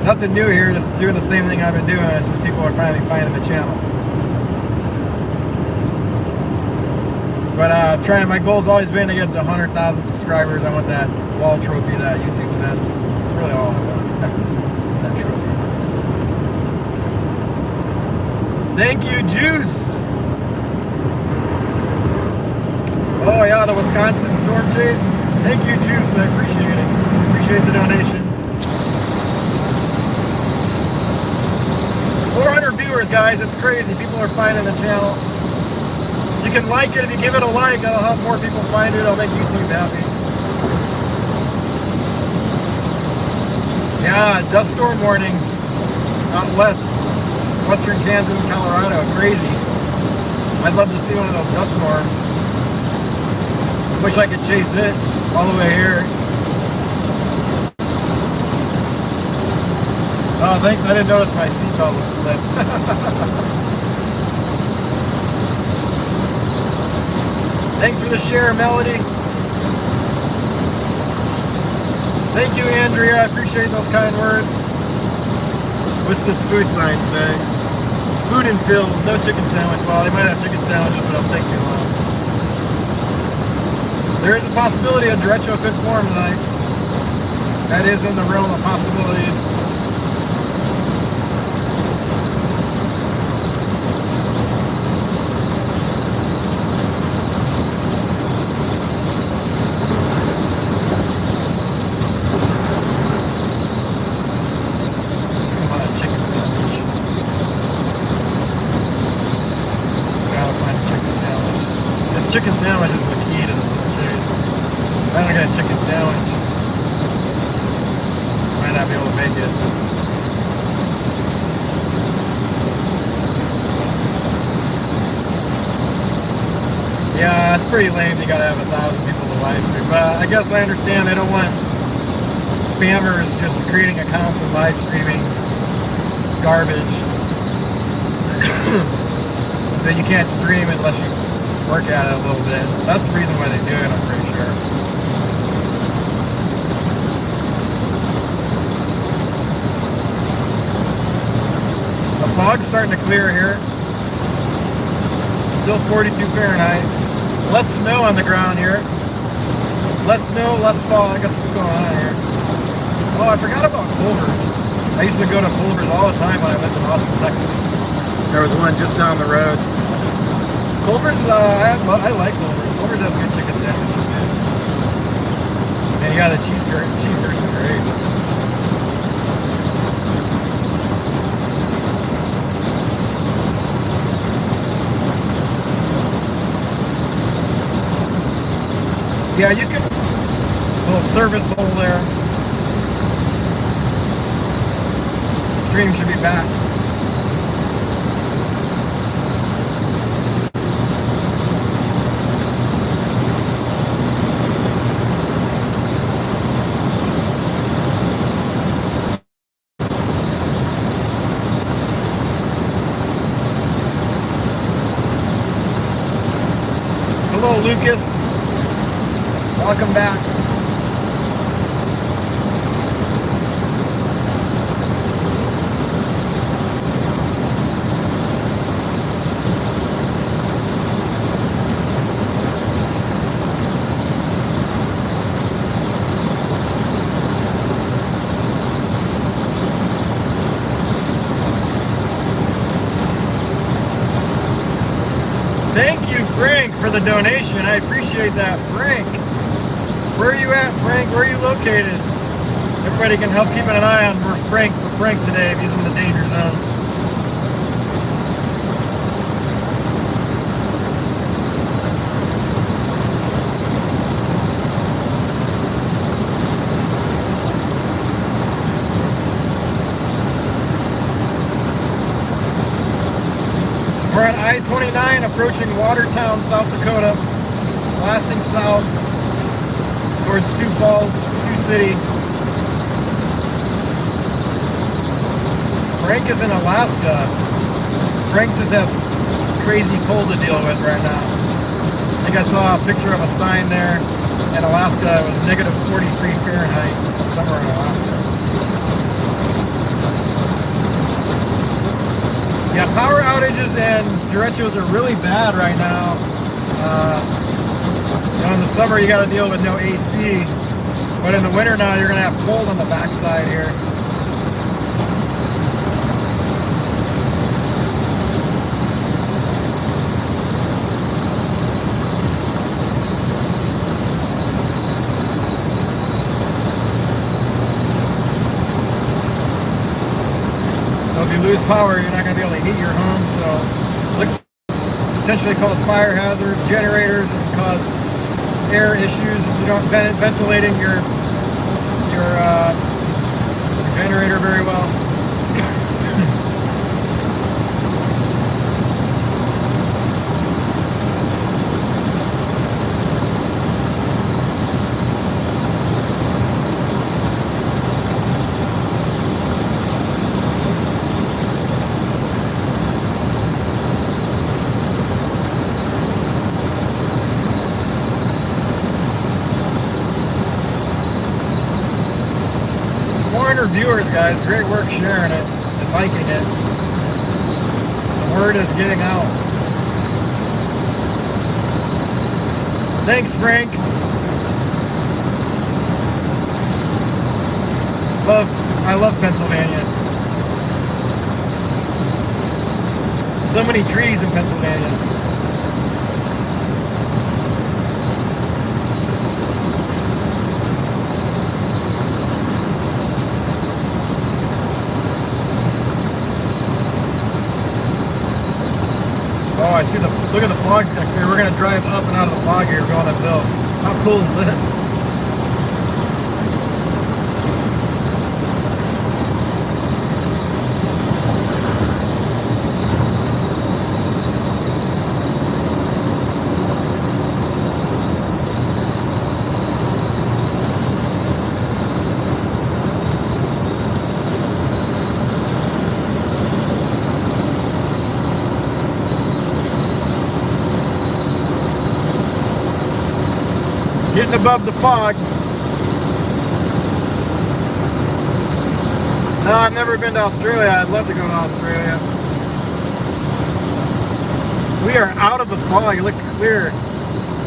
Nothing new here, just doing the same thing I've been doing. It's just people are finally finding the channel. But my goal's always been to get to 100,000 subscribers. I want that wall trophy that YouTube sends. That's really all I want. It's that trophy. Thank you, Juice. Oh yeah, the Wisconsin storm chase. Thank you, Juice. I appreciate it. Appreciate the donation. 400 viewers, guys. It's crazy. People are finding the channel. You can like it. If you give it a like, it'll help more people find it. It'll make YouTube happy. Yeah, dust storm warnings out west. Western Kansas and Colorado. Crazy. I'd love to see one of those dust storms. Wish I could chase it all the way here. Oh, thanks. I didn't notice my seatbelt was flipped. Thanks for the share, Melody. Thank you, Andrea. I appreciate those kind words. What's this food sign say? Food and fill, no chicken sandwich. Well, they might have chicken sandwiches, but it'll take too long. There is a possibility a derecho could form tonight. That is in the realm of possibilities. Chicken sandwich is the key to this whole chase. If I don't get a chicken sandwich, I might not be able to make it. Yeah, it's pretty lame. You gotta have 1,000 people to live stream. But I guess I understand they don't want spammers just creating accounts and live streaming garbage. So you can't stream unless you work at it a little bit. That's the reason why they do it, I'm pretty sure. Fog's starting to clear here. Still 42 Fahrenheit. Less snow on the ground here. Less snow, less fog. That's what's going on here. Oh, I forgot about Culver's. I used to go to Culver's all the time when I lived in Austin, Texas. There was one just down the road. Culver's, I like Culver's. Culver's has good chicken sandwiches too. And yeah, the cheese curds are great. Yeah, you can, little service hole there. The stream should be back. Hello, Lucas. Welcome back. Thank you, Frank, for the donation. I appreciate that, Frank. Where are you at, Frank? Where are you located? Everybody can help keeping an eye on for Frank today if he's in the danger zone. We're on I-29 approaching Watertown, South Dakota, blasting south towards Sioux Falls, Sioux City. Frank is in Alaska. Frank just has crazy cold to deal with right now. I think I saw a picture of a sign there in Alaska. It was negative 43 Fahrenheit somewhere in Alaska. Yeah, power outages and derechos are really bad right now. You know, in the summer you got to deal with no AC, but in the winter now you're going to have cold on the backside here. So if you lose power, you're not going to be able to heat your home, so look, potentially cause fire hazards, generators, and cause air issues if you don't ventilating your generator very well. Viewers, guys, great work sharing it and liking it. The word is getting out. Thanks, Frank. I love Pennsylvania. So many trees in Pennsylvania. Oh, I see look at the fog's gonna clear. We're gonna drive up and out of the fog here going uphill. How cool is this? Getting above the fog. No, I've never been to Australia. I'd love to go to Australia. We are out of the fog. It looks clear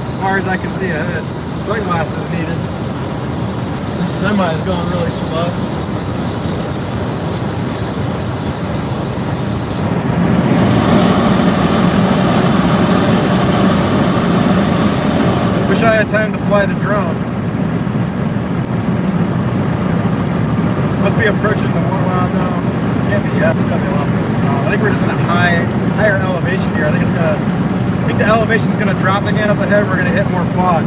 as far as I can see ahead. Sunglasses needed. This semi is going really slow. Wish I had time to fly the drone. Must be approaching the one. Well, no, can't be yet. It's gonna be a lot further south. I think we're just in a higher elevation here. I think the elevation's gonna drop again up ahead. We're gonna hit more fog.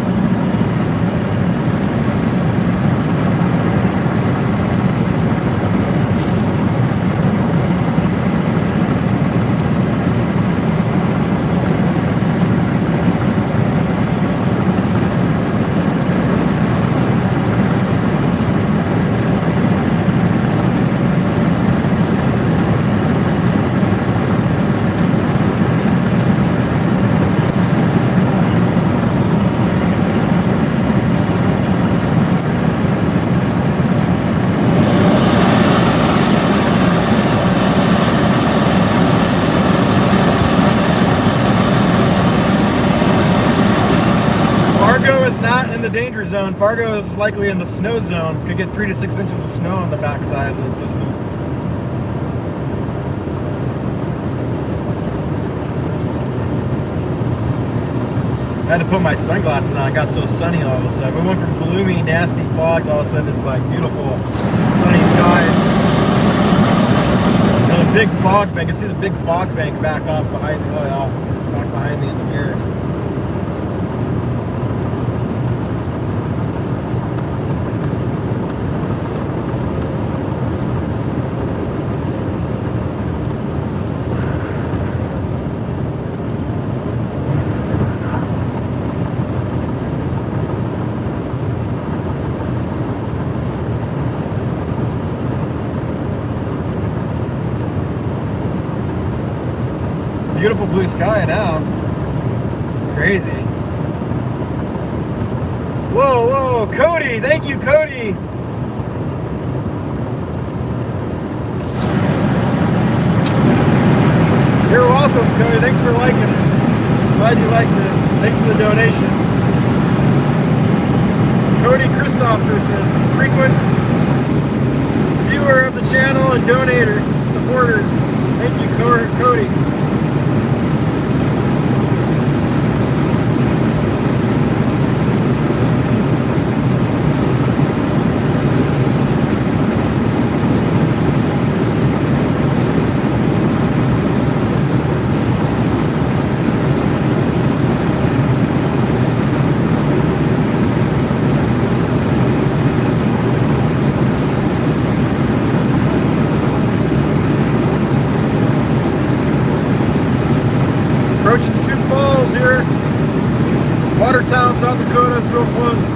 The danger zone. Fargo is likely in the snow zone. Could get 3 to 6 inches of snow on the backside of this system. I had to put my sunglasses on. It got so sunny all of a sudden. We went from gloomy, nasty fog to all of a sudden it's like beautiful, sunny skies. And a big fog bank. I can see the big fog bank back off behind me. Oh yeah, back behind me in the mirrors. Beautiful blue sky now. Crazy. Whoa, whoa, Cody! Thank you, Cody! You're welcome, Cody. Thanks for liking it. Glad you liked it. Thanks for the donation. Cody Christopherson, frequent viewer of the channel and donator, supporter. Thank you, Cody. Approaching Sioux Falls here. Watertown, South Dakota is real close.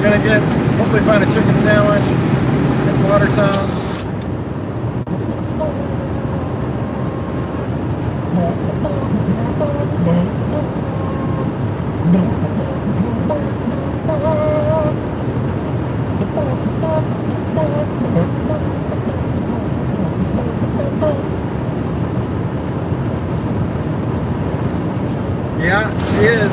Gonna hopefully find a chicken sandwich in Watertown. Yeah, she is.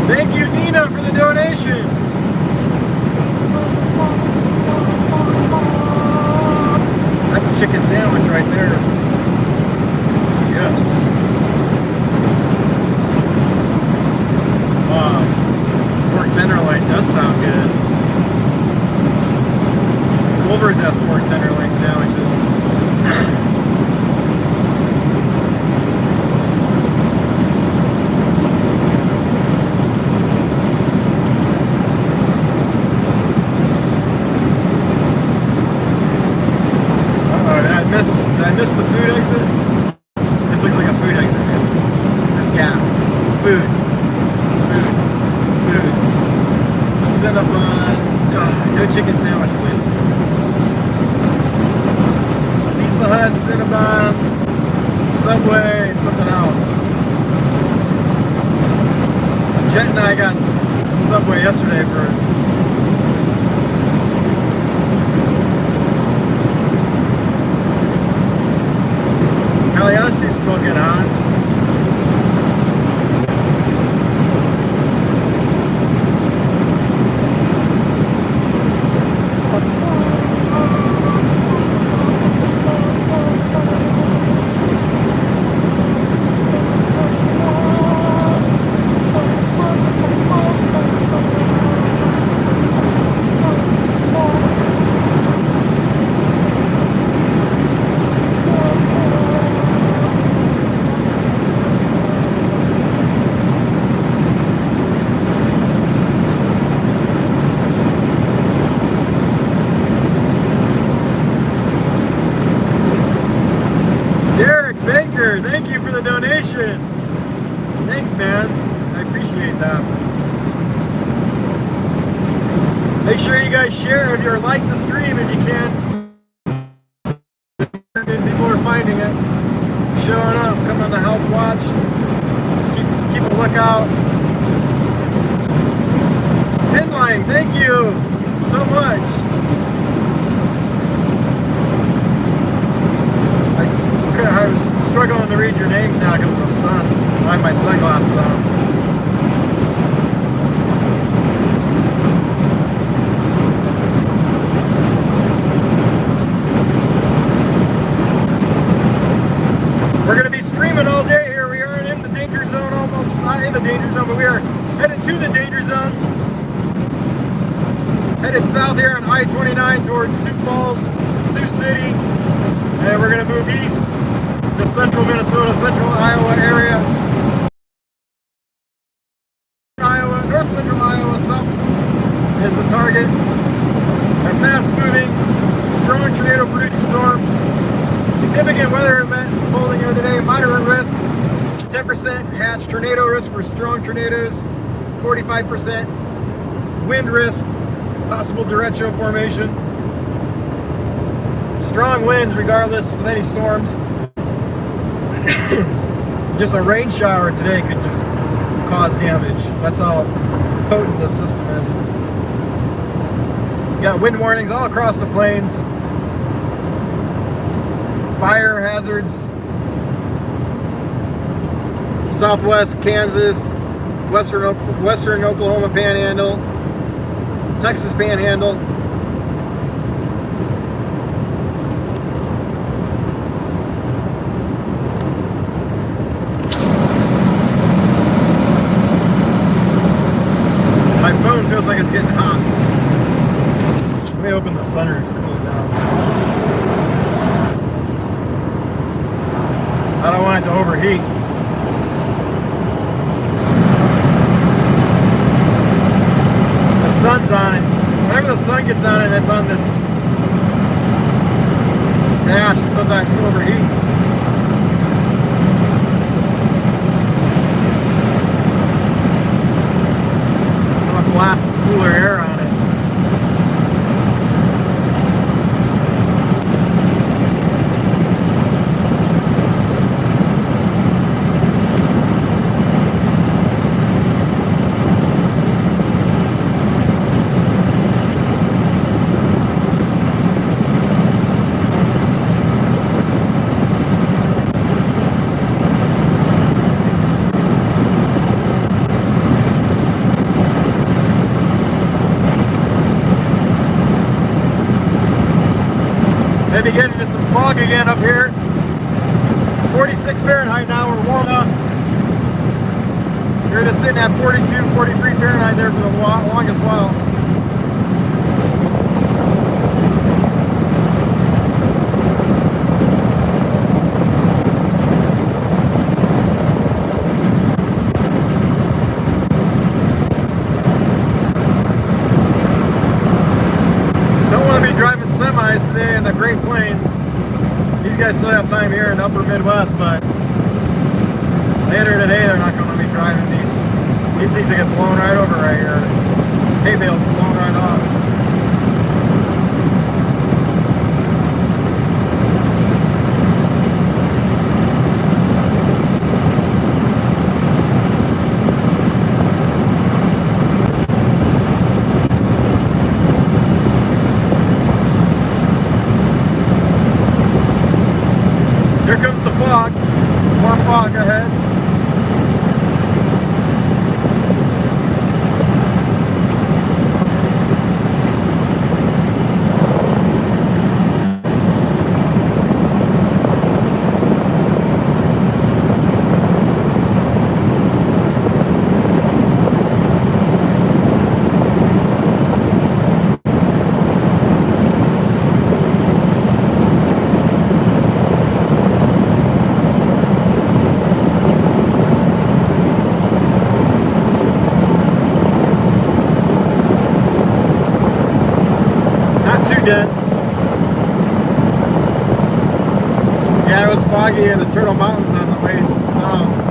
Thank you, Nina, for the donation. That's a chicken sandwich right there. Yes. Pork tenderloin does sound good. Culver's has pork tenderloin sandwiches. Did I miss the food exit? This looks like a food exit. It's just gas. Food. Food. Food. Gillette, Cinnabon, Subway, and something else. Jet and I got Subway yesterday for hell yeah, she's smoking hot. Thank you for the donation. Thanks, man. I appreciate that. Make sure you guys share if you like the stream if you can. People are finding it, showing up, coming to help watch. Keep a lookout. Pinlight, thank you so much. I was struggling to read your names now because of the sun. I have my sunglasses on. We're going to be streaming all day here. We are in the danger zone, almost not in the danger zone, but we are headed to the danger zone. Headed south here on I-29 towards Sioux Falls, Sioux City, and we're going to move east. The central Minnesota, central Iowa area. Iowa, north central Iowa, south is the target. Our fast-moving, strong tornado-producing storms. Significant weather event unfolding here today. Moderate risk, 10% hatch tornado risk for strong tornadoes, 45% wind risk, possible derecho formation. Strong winds regardless with any storms. Just a rain shower today could just cause damage. That's how potent this system is. You got wind warnings all across the plains. Fire hazards. Southwest Kansas, western Oklahoma Panhandle, Texas Panhandle. Feels like it's getting hot. Let me open the sunroof to cool it down. I don't want it to overheat. The sun's on it. Whenever the sun gets on it, it's on this dash, and sometimes it overheats. Blast some cooler air on it. Maybe getting into some fog again up here. 46 Fahrenheit now, we're warm up. We're just sitting at 42, 43 Fahrenheit there for the longest while. Today in the Great Plains. These guys still have time here in the upper Midwest, but later today they're not going to be driving these. These things that get blown right over right here. Hay bales blown right off. Here comes the fog. More fog ahead. Dense. Yeah, it was foggy in the Turtle Mountains on the way south.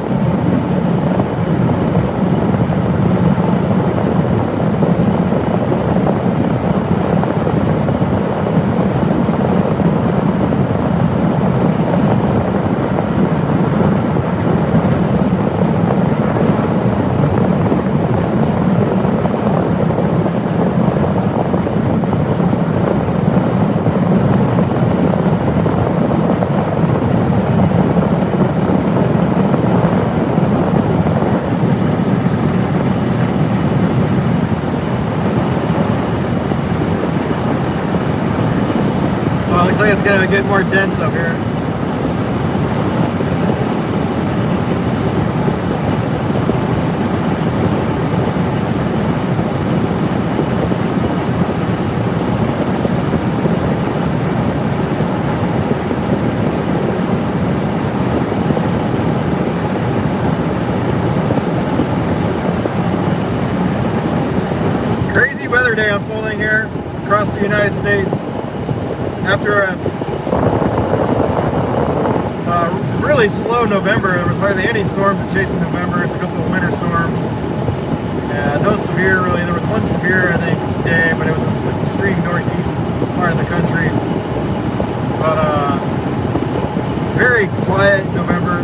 Well, it looks like it's going to get more dense up here. Crazy weather day unfolding here across the United States. After a really slow November, there was hardly any storms in chasing November. There's a couple of winter storms. No severe, really. There was one severe, I think, day, but it was in the extreme northeast part of the country. But very quiet November.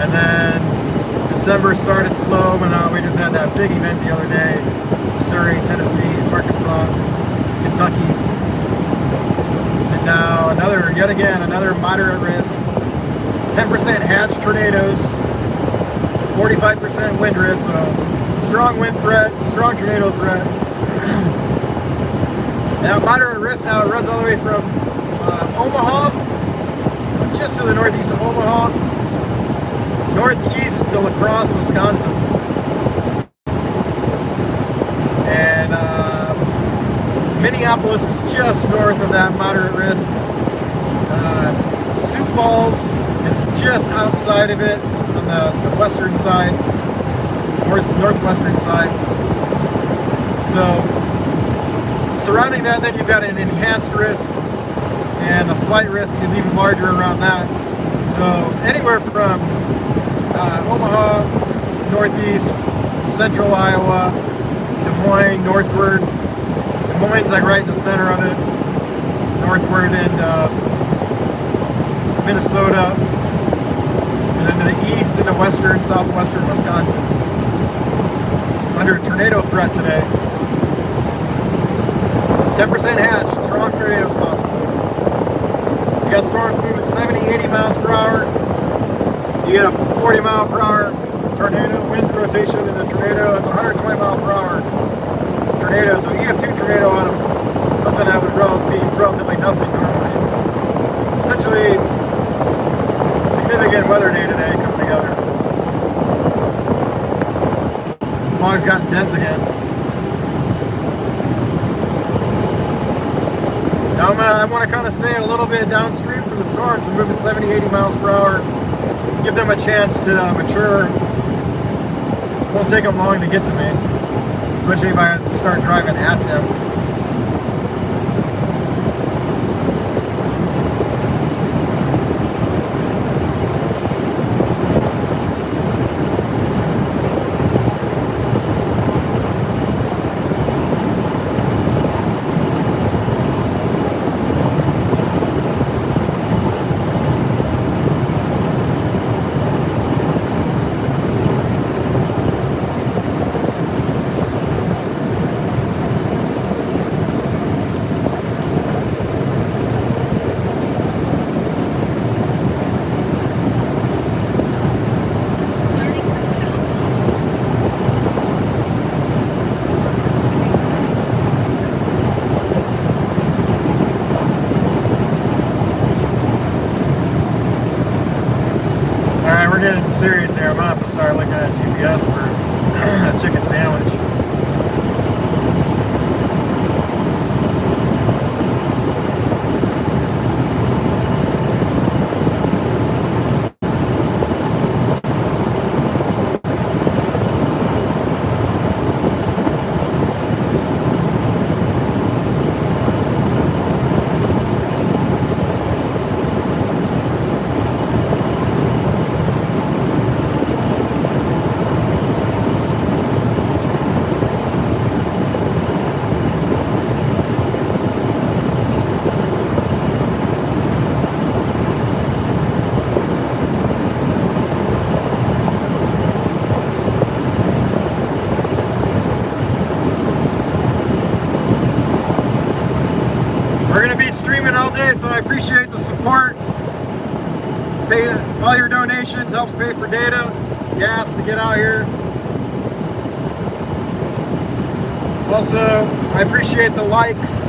And then December started slow, but we just had that big event the other day. Missouri, Tennessee, Arkansas, Kentucky. Now yet again, another moderate risk. 10% hatch tornadoes, 45% wind risk, so strong wind threat, strong tornado threat. Now moderate risk now, it runs all the way from Omaha, just to the northeast of Omaha, northeast to La Crosse, Wisconsin. And Minneapolis is just north of that moderate risk. Sioux Falls is just outside of it on the western side, northwestern side. So surrounding that, then you've got an enhanced risk and a slight risk is even larger around that. So anywhere from Omaha, northeast, central Iowa, Des Moines, northward. Des Moines like right in the center of it, northward and Minnesota, and then to the east into western, southwestern Wisconsin. Under tornado threat today. 10% hatch, strong tornadoes possible. You got storms moving 70, 80 miles per hour. You get a 40 mile per hour tornado, wind rotation in the tornado. That's 120 mile per hour tornado. So you have two tornado out of something that would be relatively nothing normally. Potentially significant weather day today coming together. Fog's gotten dense again. Now I want to kind of stay a little bit downstream from the storms. I'm moving 70, 80 miles per hour. Give them a chance to mature. Won't take them long to get to me, especially if I start driving at them. getting serious here. I'm gonna have to start looking at GPS for a chicken sandwich. We're going to be streaming all day, so I appreciate the support. All your donations helps pay for data, gas to get out here. Also, I appreciate the likes.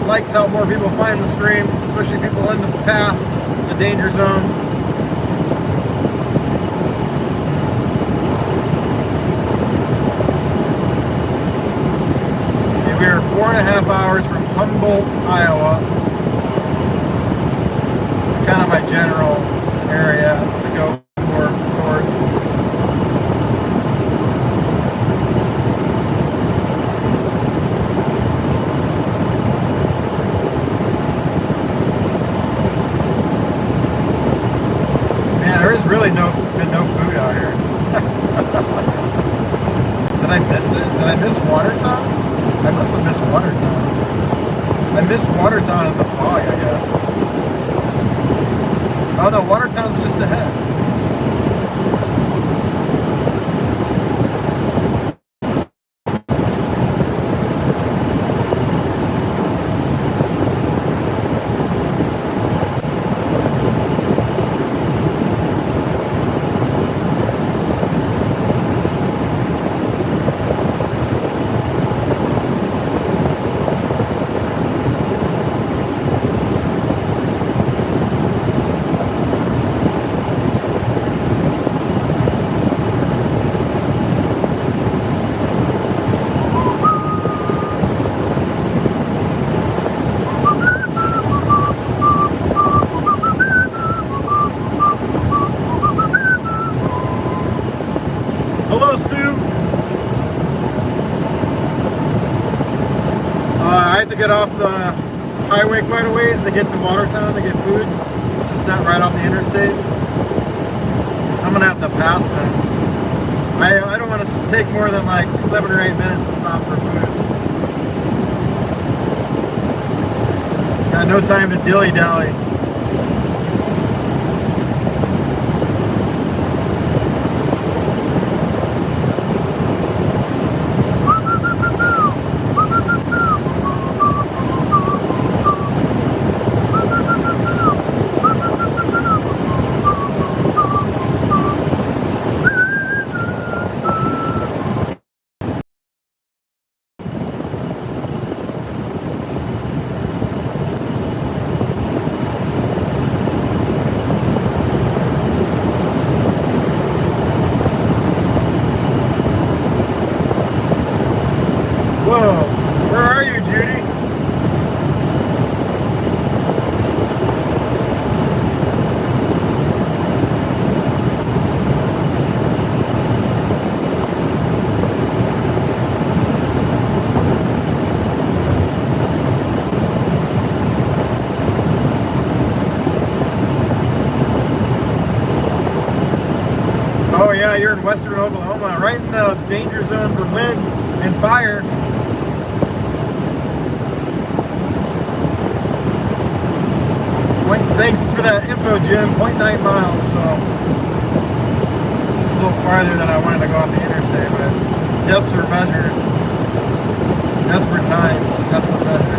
Likes help more people find the stream, especially people in the path, the danger zone. See, we are 4.5 hours from Humboldt, Iowa. It's kind of my general area to go towards. Man, there is really no food out here. Did I miss it? Did I miss Watertown? I must have missed Watertown. I missed Watertown in the fog, I guess. Oh no, Watertown's just ahead. Hello, Sue. I had to get off the highway quite a ways to get to Watertown to get food. It's just not right off the interstate. I'm gonna have to pass them. I don't want to take more than like 7 or 8 minutes to stop for food. Got no time to dilly-dally. Whoa, where are you, Judy? Oh yeah, you're in western Oklahoma, right in the danger zone for wind and fire. Thanks for that info, Jim. 0.9 miles, so it's a little farther than I wanted to go off the interstate, but desperate measures, desperate times, desperate measures.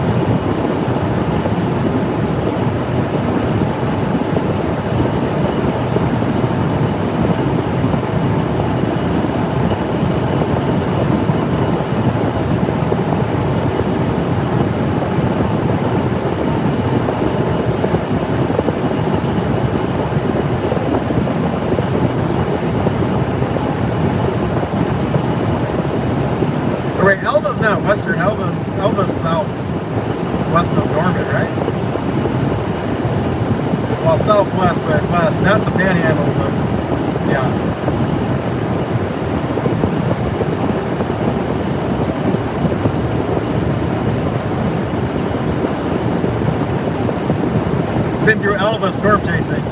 southwestern. Elva's southwest of Norman, right? Well, southwest, but west. Not the Panhandle, but yeah. Been through Elva storm chasing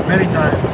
many times.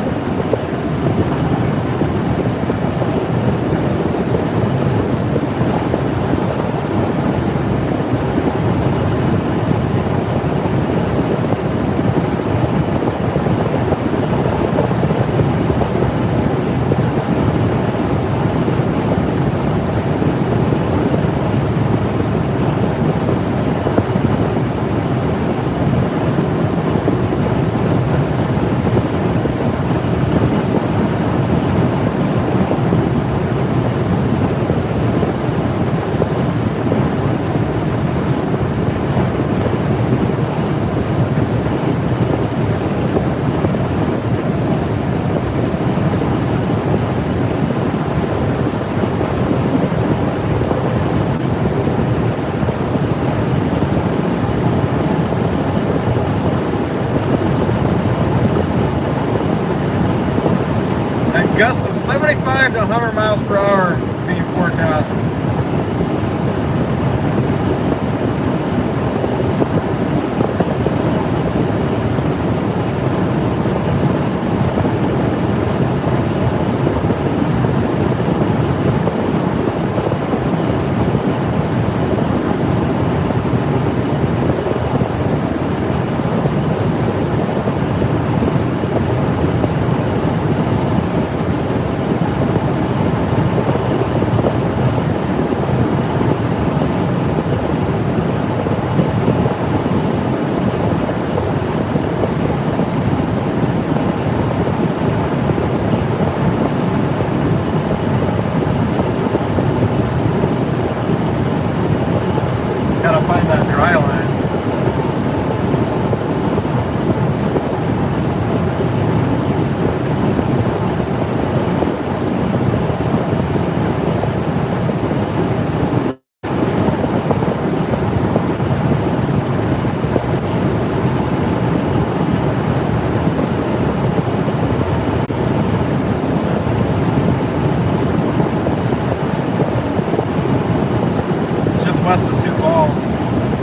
Gusts of 75 to 100 miles per hour being forecast. Gotta find that dry line. Just west of Sioux Falls.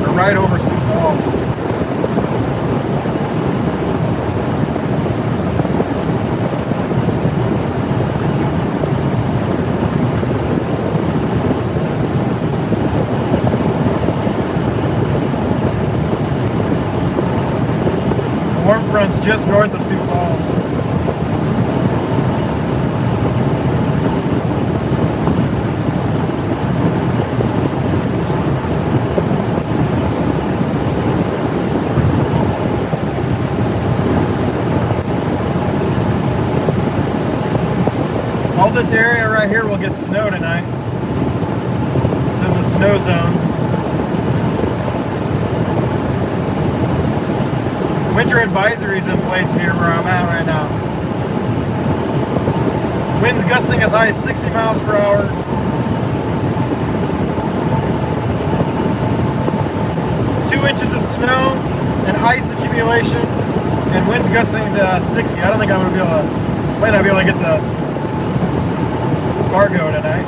Or right over Sioux Falls. Warm front's just north of Sioux Falls. All this area right here will get snow tonight. It's in the snow zone. Winter advisories in place here where I'm at right now. Winds gusting as high as 60 miles per hour. Inches of snow and ice accumulation and winds gusting to 60. I don't think I'm going to be able to, might not be able to get to Fargo tonight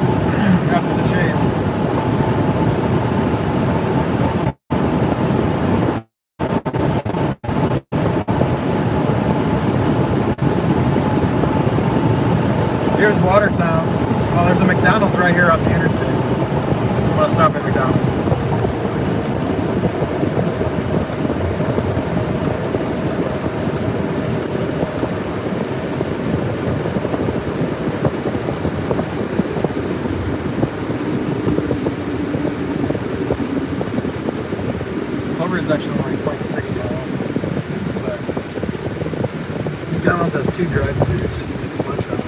after the chase. Here's Watertown. Oh, there's a McDonald's right here off the interstate. I'm going to stop at McDonald's. Clover is actually only 0.6 miles, but McDonald's has 2 drive-thrus. It's lunch hours.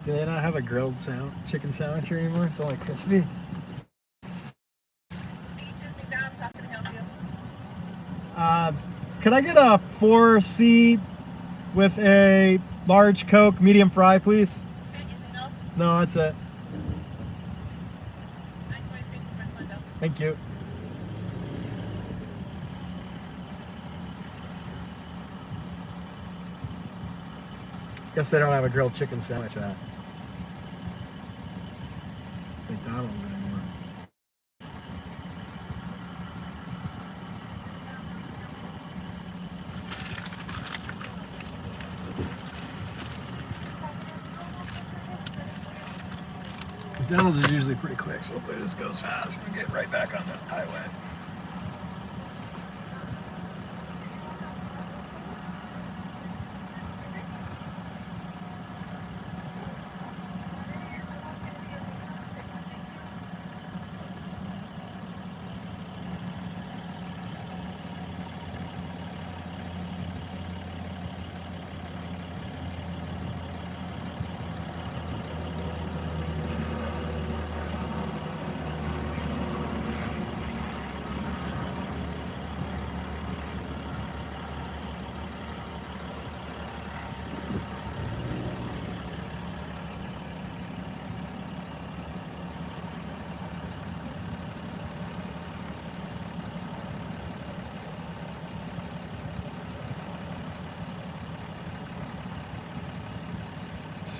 Do they not have a grilled chicken sandwich here anymore? It's only crispy. Could I get a 4C with a large Coke, medium fry, please? No, that's it. Thank you. Guess they don't have a grilled chicken sandwich at McDonald's anymore. McDonald's is usually pretty quick, so hopefully this goes fast and get right back on the highway.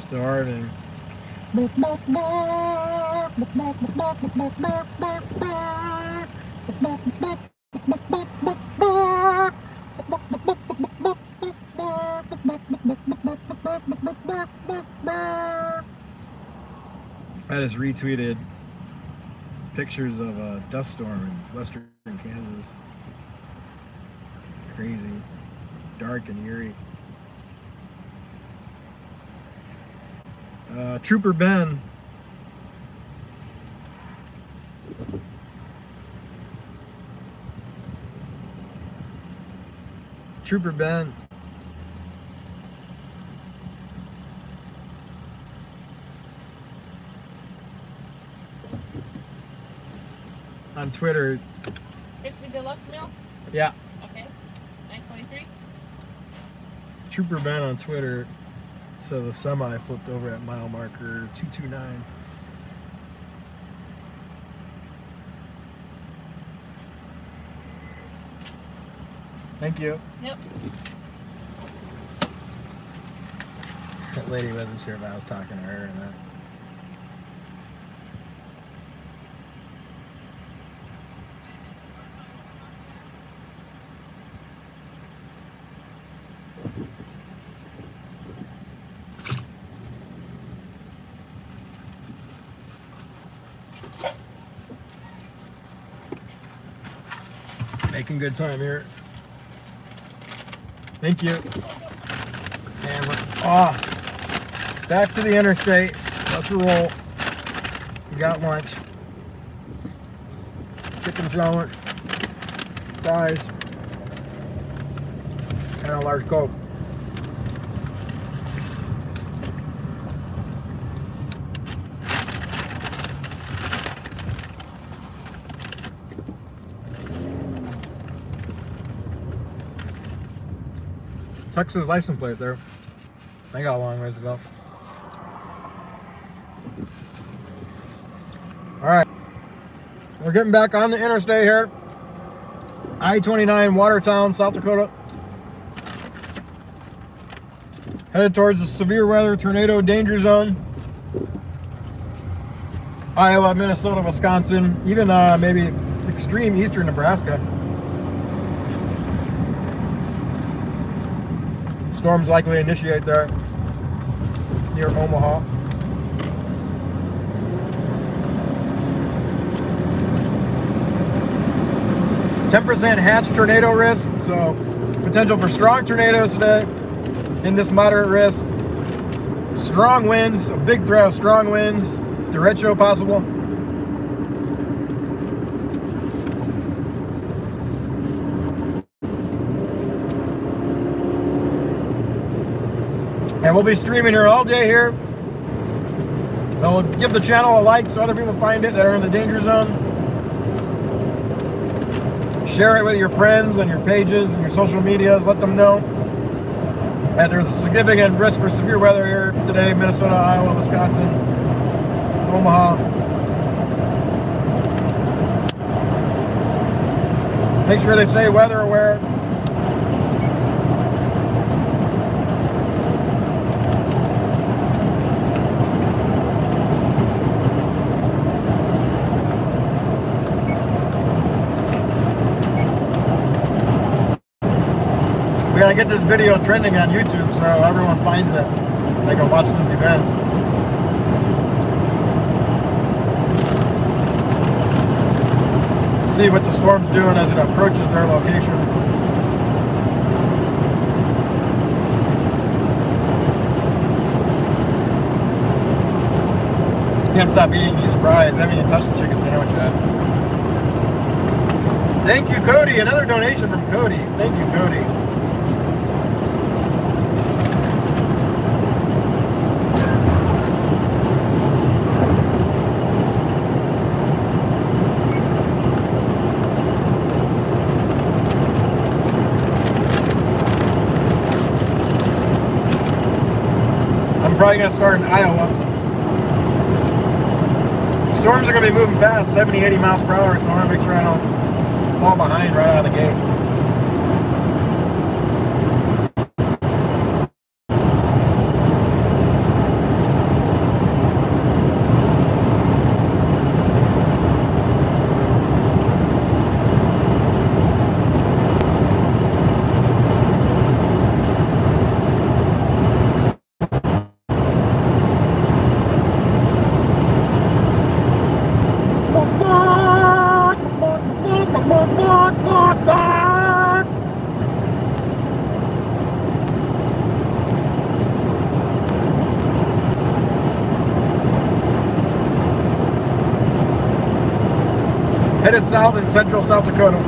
Starving. I just retweeted pictures of a dust storm in western Kansas. Crazy, dark and eerie. Trooper Ben. Trooper Ben. On Twitter. Crispy deluxe meal? Yeah. Okay. $9.23. Trooper Ben on Twitter. So the semi flipped over at mile marker 229. Thank you. Yep. That lady wasn't sure if I was talking to her or not. Making good time here. Thank you. And we're off. Back to the interstate. Let's roll. We got lunch. Chicken sandwich, fries, and a large Coke. Texas license plate there. I got a long ways to go. All right, we're getting back on the interstate here. I-29, Watertown, South Dakota. Headed towards the severe weather tornado danger zone. Iowa, Minnesota, Wisconsin, even maybe extreme eastern Nebraska. Storms likely to initiate there near Omaha. %, hatch tornado risk, so potential for strong tornadoes today in this moderate risk. Strong winds, a big threat of strong winds, derecho possible. And we'll be streaming here all day here They'll give the channel a like so other people find it that are in the danger zone. Share it with your friends and your pages and your social medias. Let them know that there's a significant risk for severe weather here today: Minnesota, Iowa, Wisconsin, Omaha. Make sure they stay weather aware. We gotta get this video trending on YouTube so everyone finds it. They can watch this event. See what the storm's doing as it approaches their location. You can't stop eating these fries. I haven't even touched the chicken sandwich yet. Thank you, Cody. Another donation from Cody. Thank you, Cody. Probably gonna start in Iowa. Storms are gonna be moving fast, 70, 80 miles per hour, so I wanna make sure I don't fall behind right out of the gate. Headed south in central South Dakota.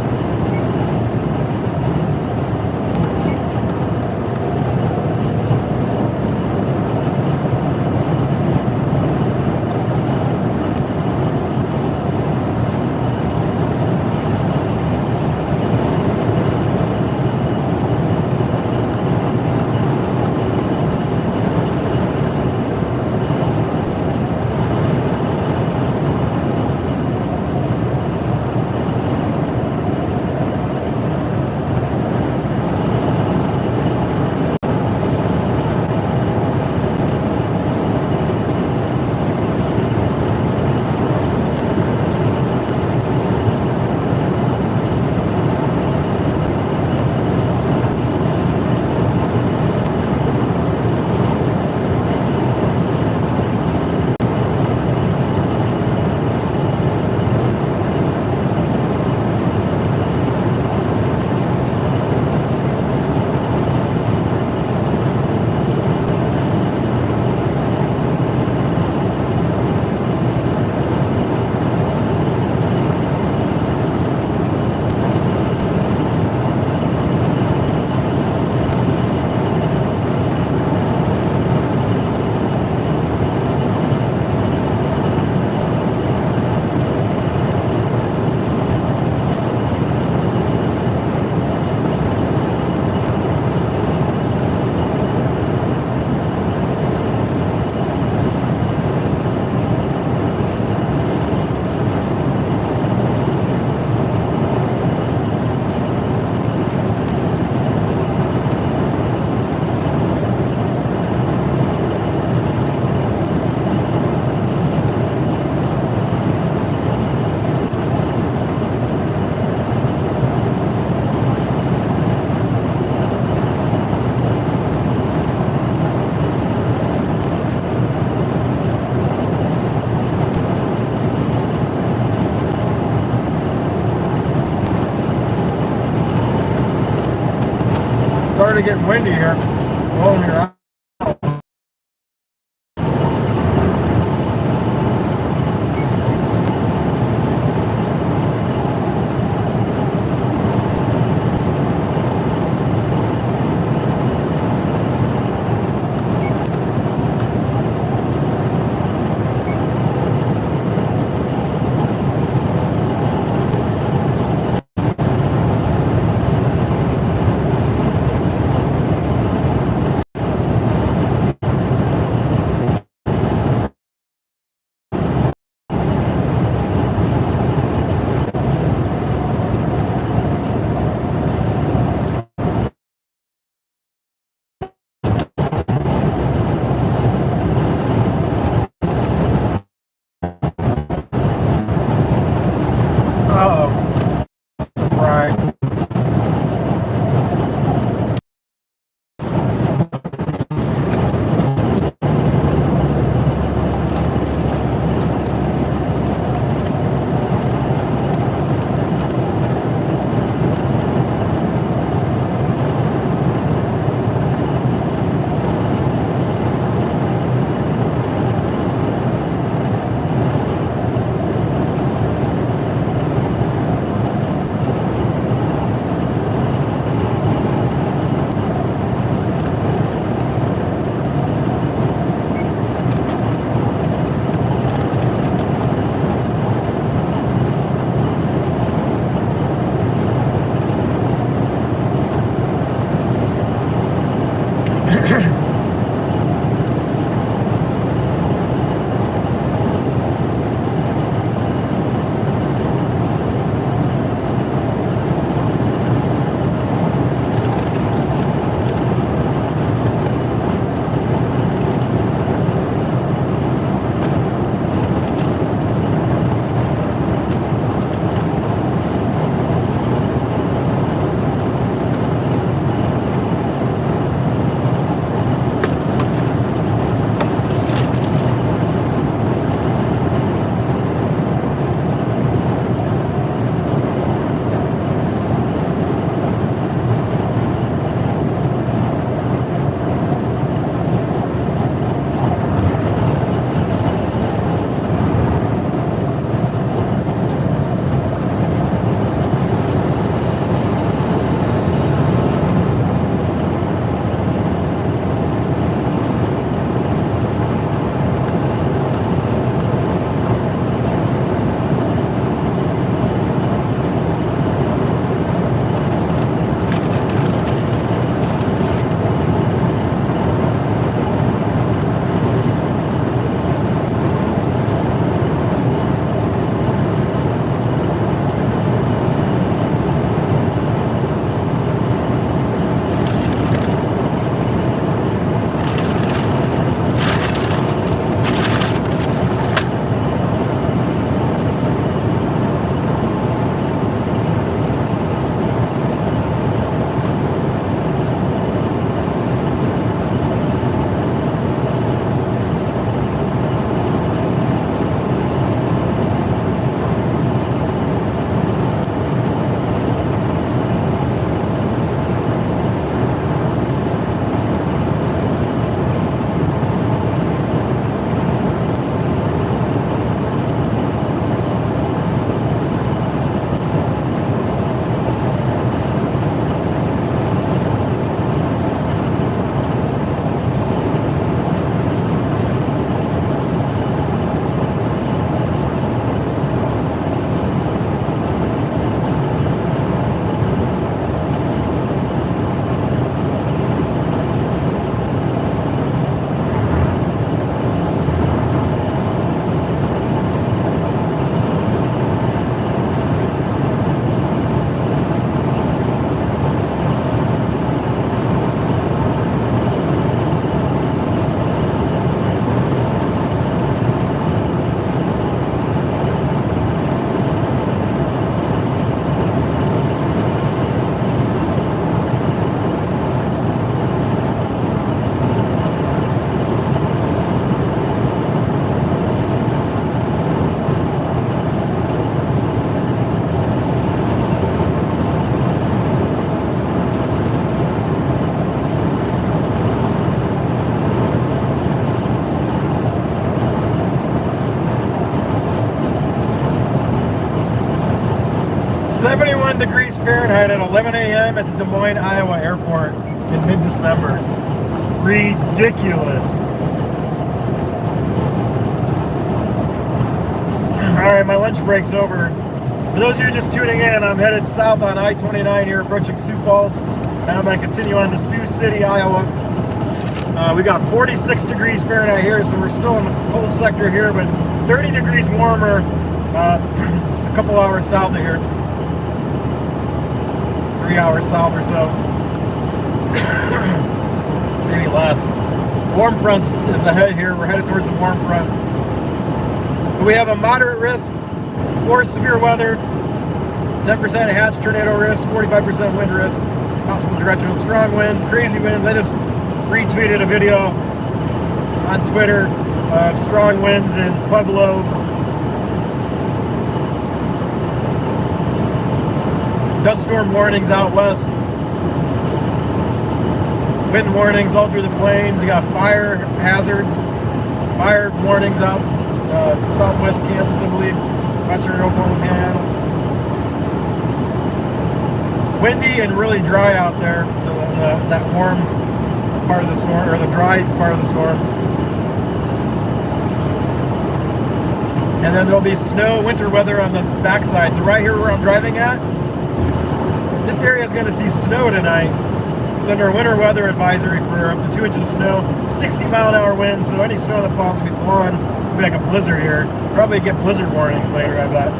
Started getting windy here. Blowing here out. 71 degrees Fahrenheit at 11 a.m. at the Des Moines, Iowa airport in mid-December. Ridiculous. Alright, my lunch break's over. For those of you just tuning in, I'm headed south on I-29 here, approaching Sioux Falls, and I'm going to continue on to Sioux City, Iowa. We got 46 degrees Fahrenheit here, so we're still in the cold sector here, but 30 degrees warmer just a couple hours south of here. 3 hours south or so. Maybe less. Warm front is ahead here. We're headed towards the warm front. But we have a moderate risk for severe weather, 10% hatch tornado risk, 45% wind risk, possible directional strong winds, crazy winds. I just retweeted a video on Twitter of strong winds in Pueblo. Dust storm warnings out west. Wind warnings all through the plains. You got fire hazards, fire warnings out southwest Kansas, I believe, western Oklahoma Panhandle. Windy and really dry out there. That warm part of the storm, or the dry part of the storm. And then there'll be snow, winter weather on the backside. So right here where I'm driving at, this area is going to see snow tonight. It's under a winter weather advisory for up to 2 inches of snow, 60-mile-an-hour winds, so any snow that falls will be blowing. It'll be like a blizzard here. Probably get blizzard warnings later, I bet.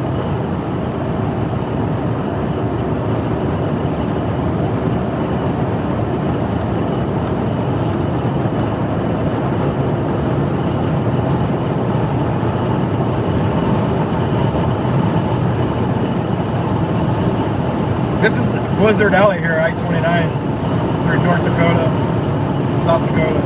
This is Blizzard Alley here, I-29, through North Dakota, South Dakota.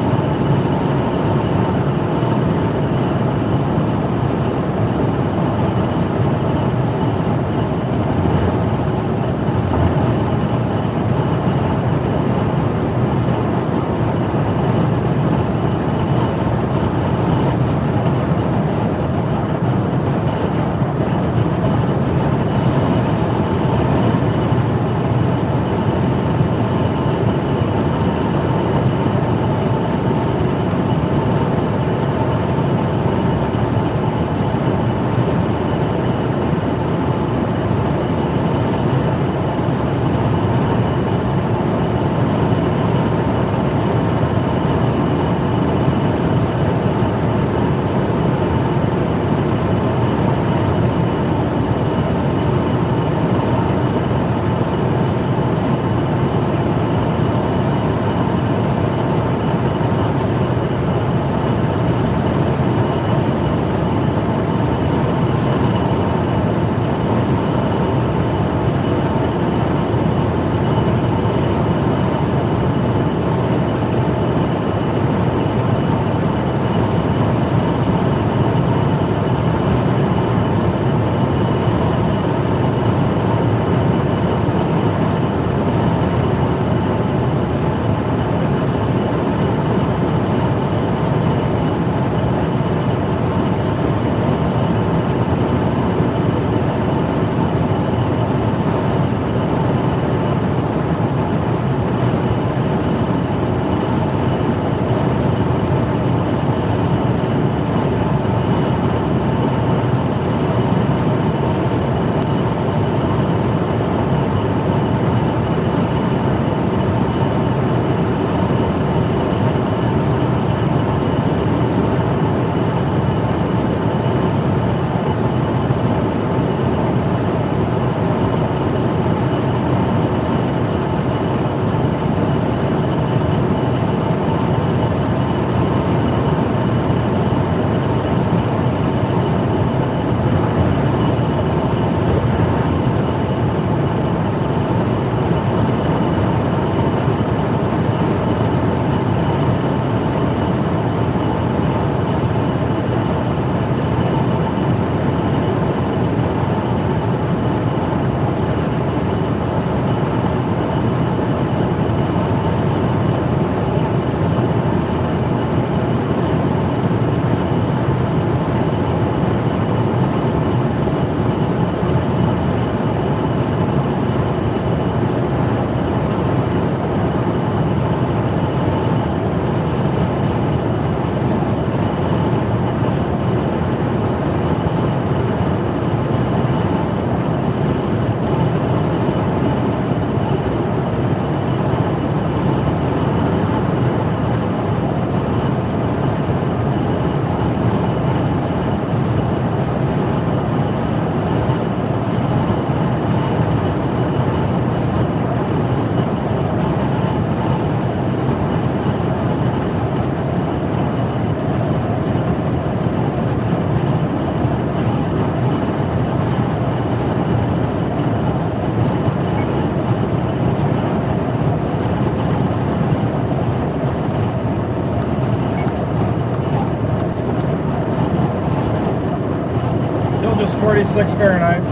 is 46 Fahrenheit.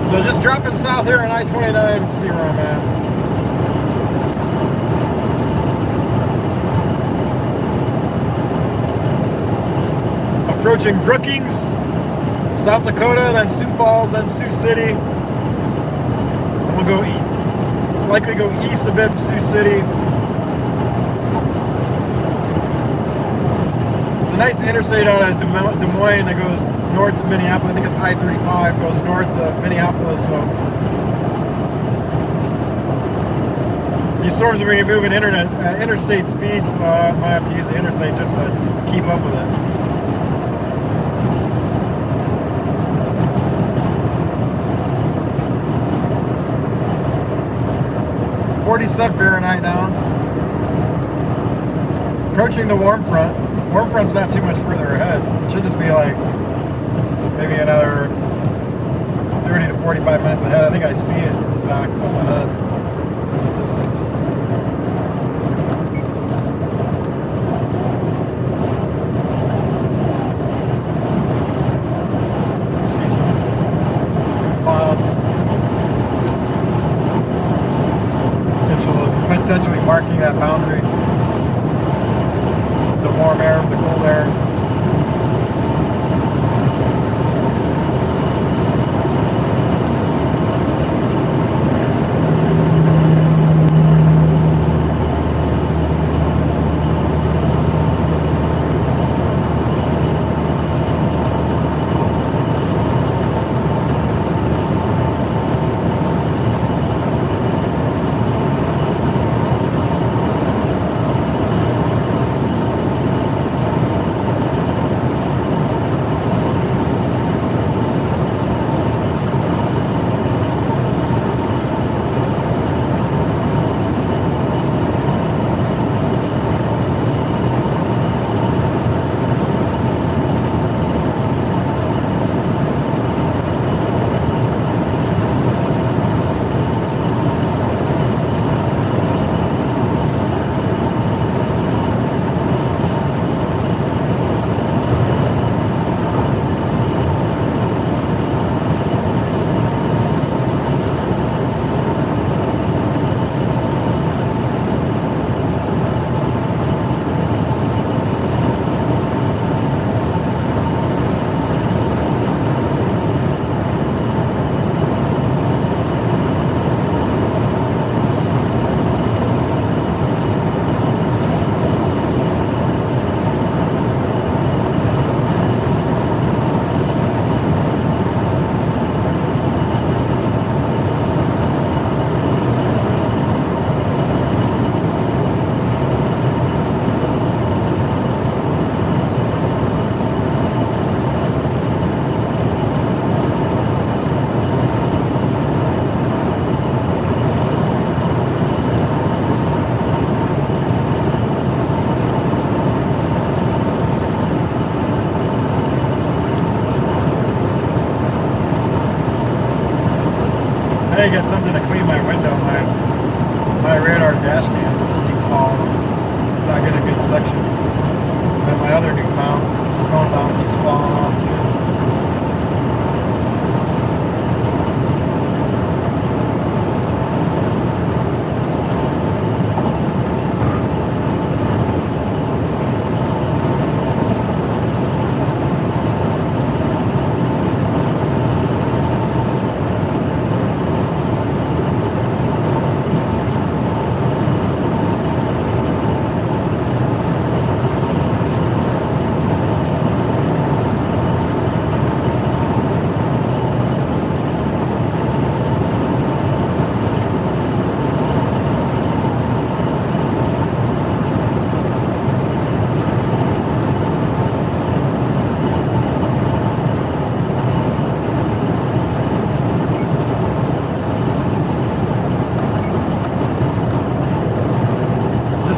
So just dropping south here on I-29 and see where I'm at. Approaching Brookings, South Dakota, then Sioux Falls, then Sioux City. And we'll go likely go east a bit from Sioux City. It's a nice interstate out of Des Moines that goes north to Minneapolis. I think it's I-35 goes north to Minneapolis. So these storms are going to be moving interstate speeds, so I might have to use the interstate just to keep up with it. .47 Fahrenheit now. Approaching the warm front. Warm front's not too much further ahead. It should just be like maybe another 30 to 45 minutes ahead. I think I see it, in fact, up ahead in the distance. You see some clouds, potentially marking that boundary. The warm air, the cold air. I get something to clean my window. My radar dash cam just keep falling. It's not getting a good section. And my other new mount, phone mount, keeps falling off too.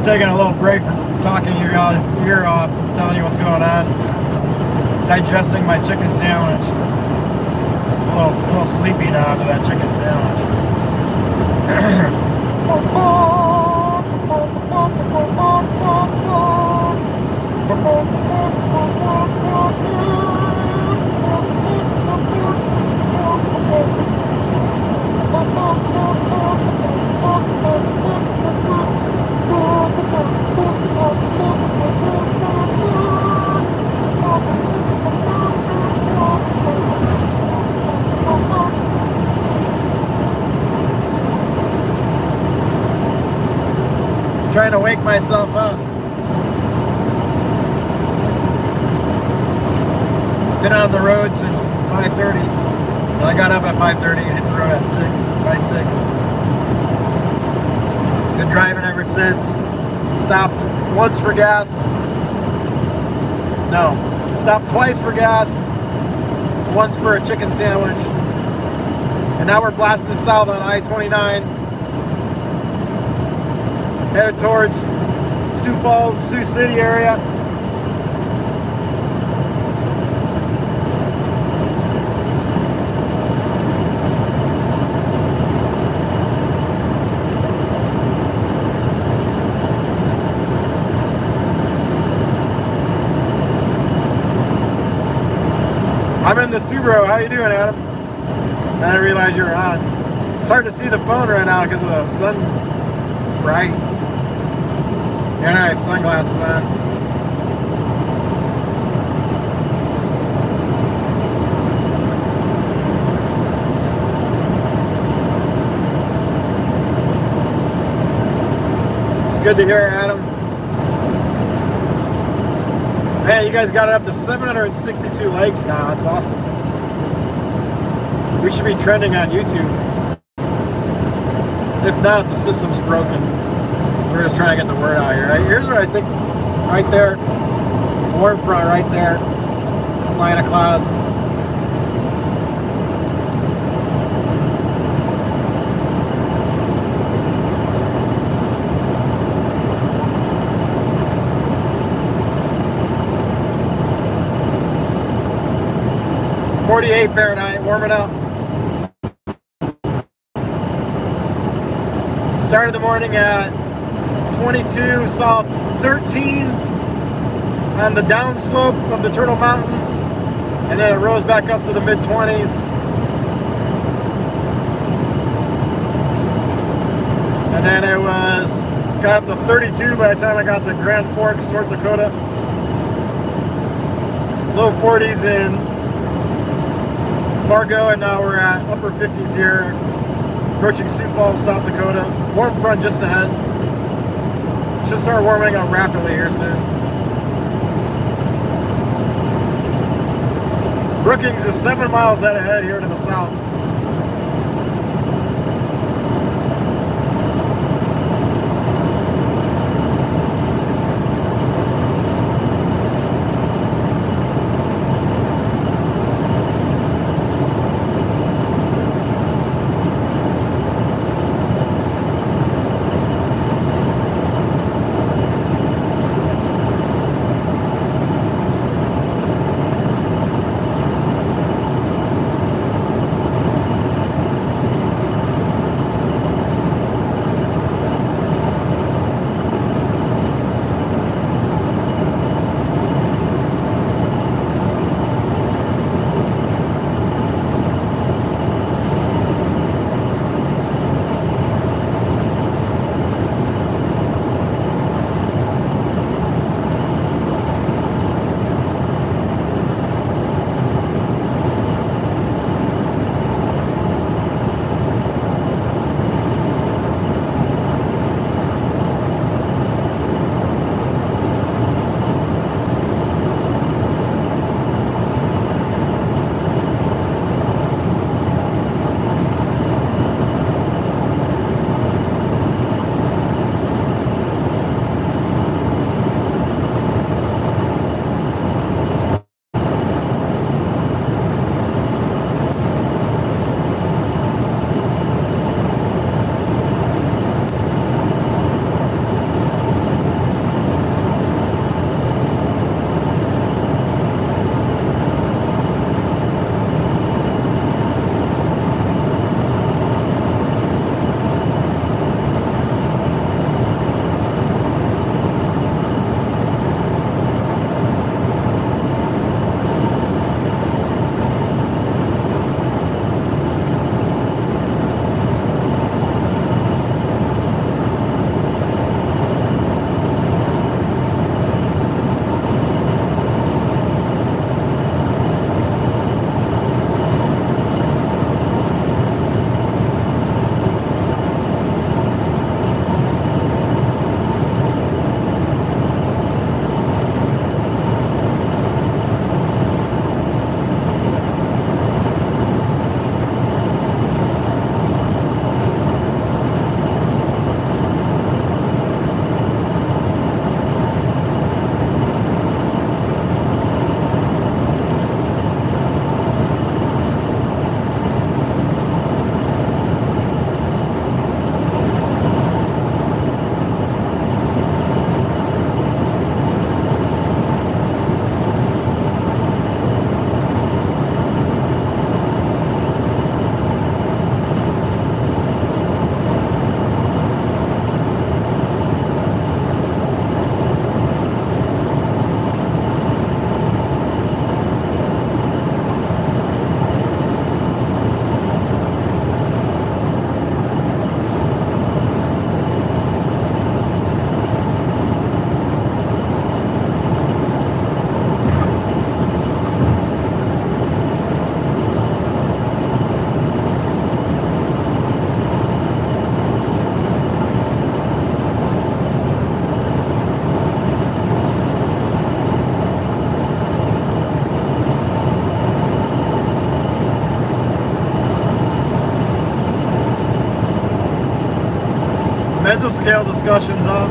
taking a little break from talking your guys' ear off, telling you what's going on. Digesting my chicken sandwich. A little sleepy now after that chicken sandwich. Trying to wake myself up. Been on the road since 5:30. I got up at 5:30 and hit the road at 6, by 6. Been driving ever since. Stopped once for gas. No, stopped twice for gas. Once for a chicken sandwich. And now we're blasting south on I-29. Headed towards Sioux Falls, Sioux City area. I'm in the Subaru. How you doing, Adam? I didn't realize you were on. It's hard to see the phone right now because of the sun. It's bright. And I have sunglasses on. It's good to hear, Adam. Man, you guys got it up to 762 likes now. That's awesome. We should be trending on YouTube. If not, the system's broken. We're just trying to get the word out here. Right? Here's what I think. Right there. Warm front right there. Line of clouds. .48 Fahrenheit, warming up. Started the morning at 22, saw 13 on the downslope of the Turtle Mountains, and then it rose back up to the mid-20s. And then it got up to 32 by the time I got to Grand Forks, North Dakota. Low 40s in Fargo, and now we're at upper 50s here, approaching Sioux Falls, South Dakota. Warm front just ahead. Should start warming up rapidly here soon. Brookings is 7 miles ahead here to the south. mesoscale discussions up.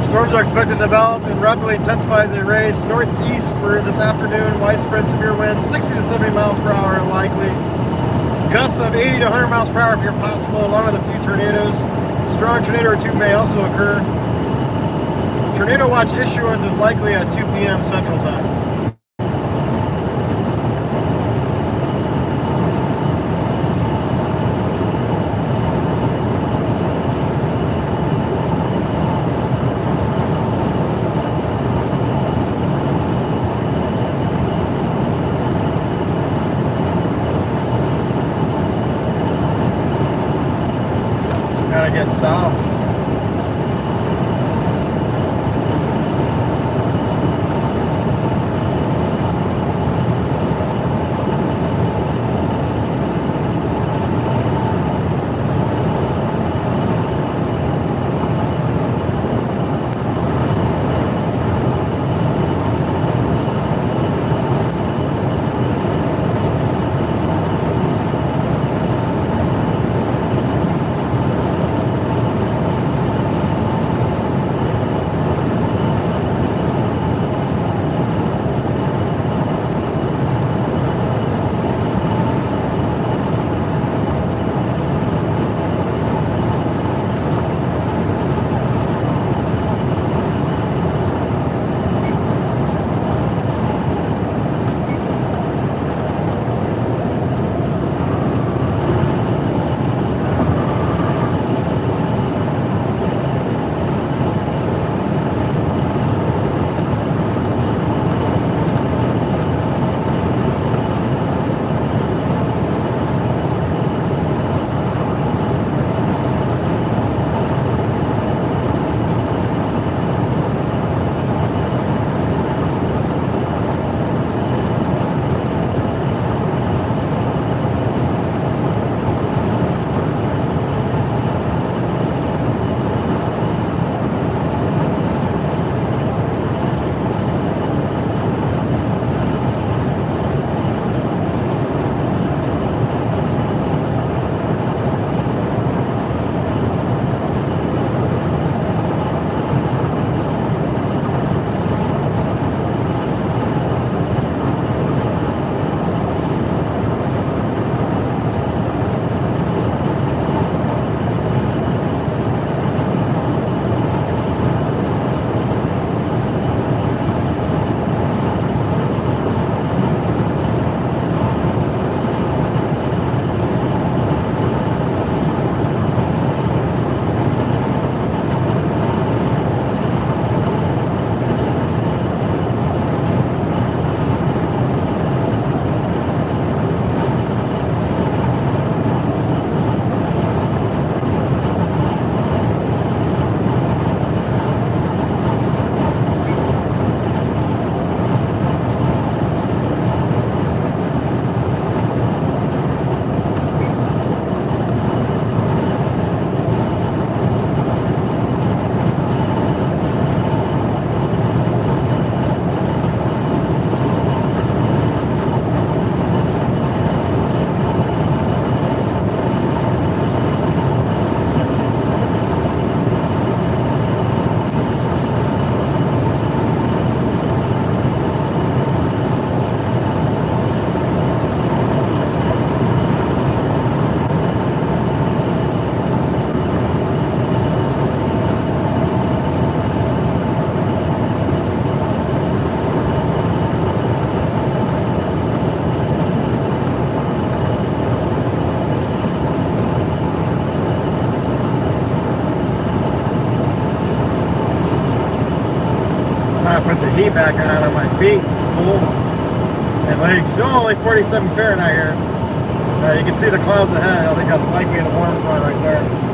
Storms are expected to develop and rapidly intensify as they race northeastward this afternoon. Widespread severe winds, 60 to 70 miles per hour are likely. Gusts of 80 to 100 miles per hour appear possible, along with a few tornadoes. Strong tornado or two may also occur. Tornado watch issuance is likely at 2 p.m. Central Time. Get south. Put the heat back on my feet, cool. And like, still only 47 Fahrenheit here. You can see the clouds ahead. I think that's likely the warm front right there.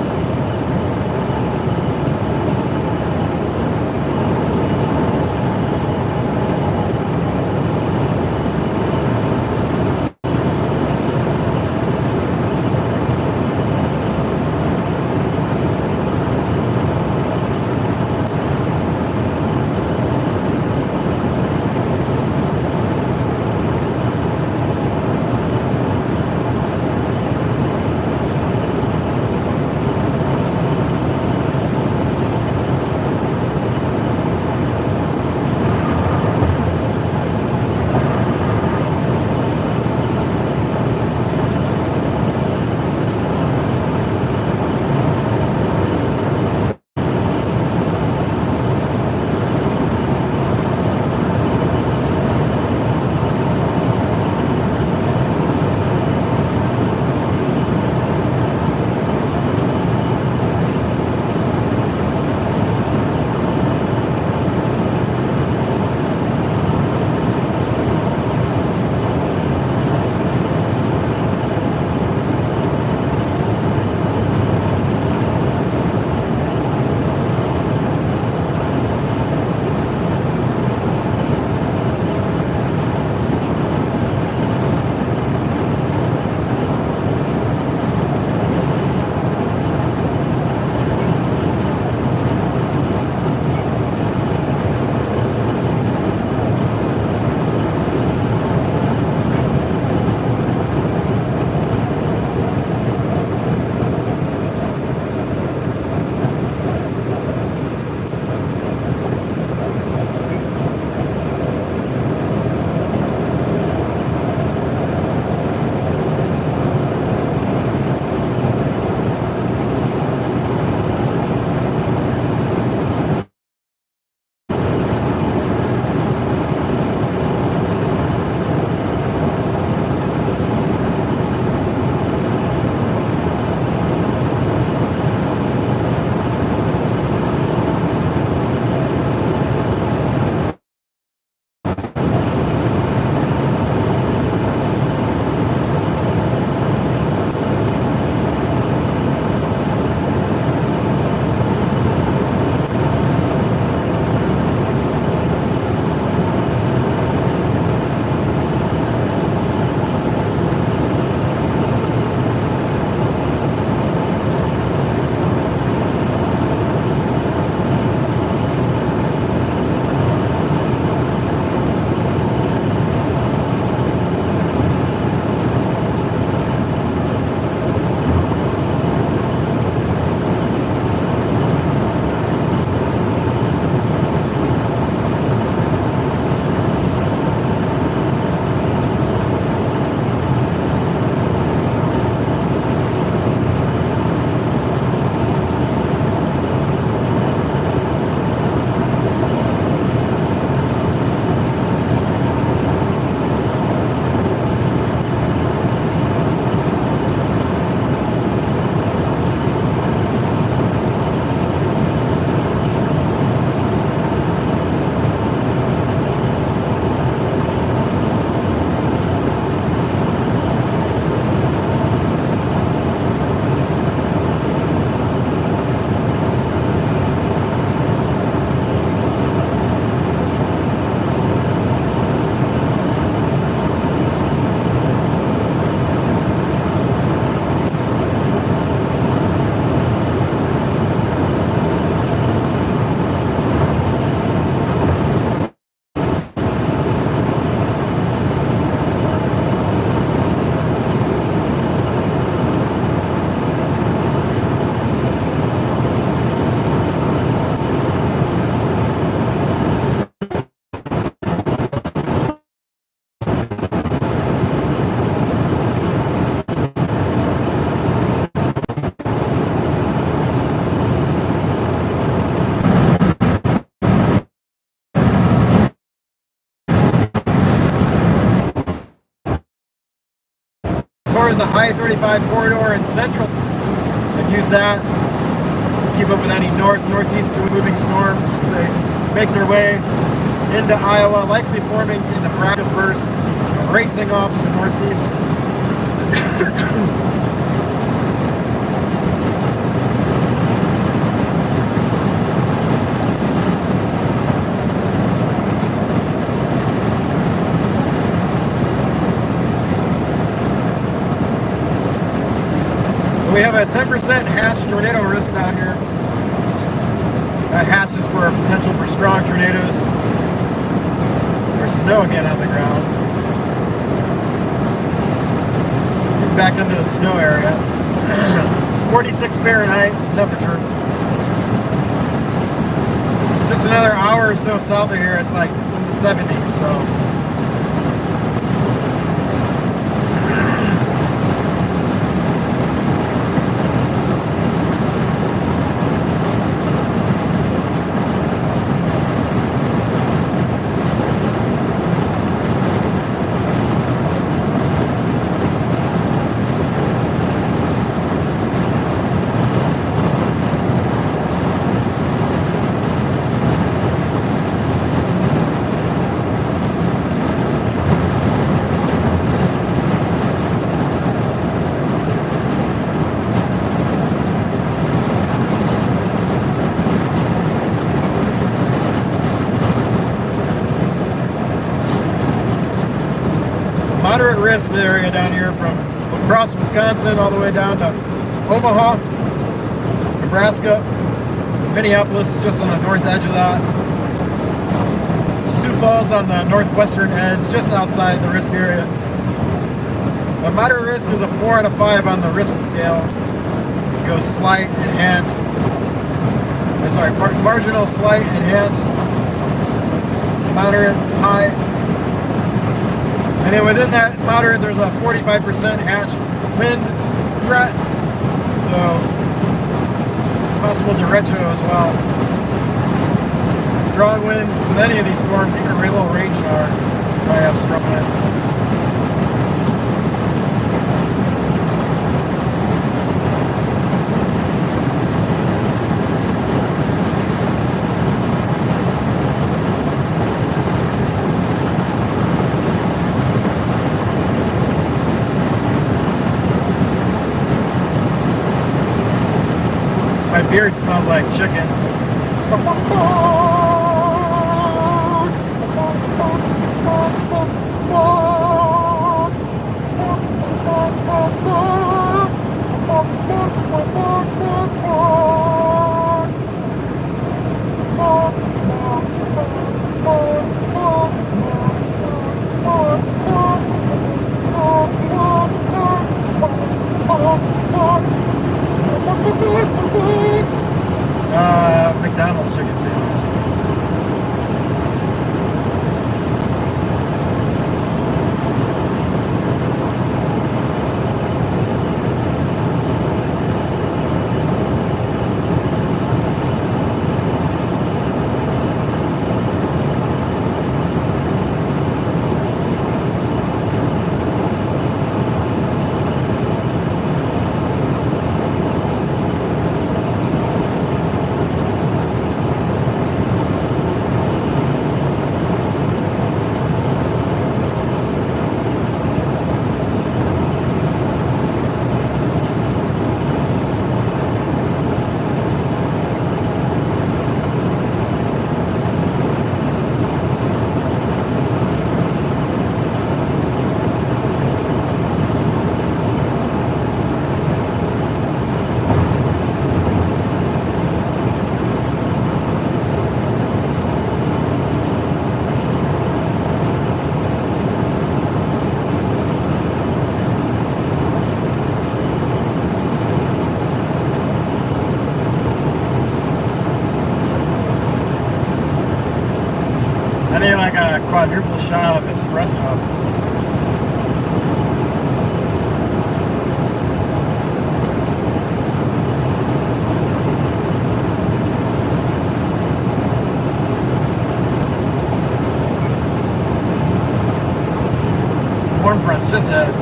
Powers the I-35 corridor in central and use that to keep up with any northeast moving storms as they make their way into Iowa, likely forming in Nebraska first, racing off to the northeast. We have a 10% hatch tornado risk down here. That hatch is for potential for strong tornadoes. There's snow again on the ground. Getting back into the snow area. 46 Fahrenheit is the temperature. Just another hour or so south of here, it's like in the 70s, so. Moderate risk area down here from across Wisconsin all the way down to Omaha, Nebraska, Minneapolis just on the north edge of that. Sioux Falls on the northwestern edge, just outside the risk area. But moderate risk is a 4 out of 5 on the risk scale. It goes slight, enhanced. Sorry, marginal, slight, enhanced, moderate, high. And then within that moderate, there's a 45% hatch wind threat. So, possible derecho as well. Strong winds with any of these storms, even a real low rain shower, might have strong winds. My beard smells like chicken. McDonald's chicken sandwich. I need like a quadruple shot of espresso. Warm front's just ahead.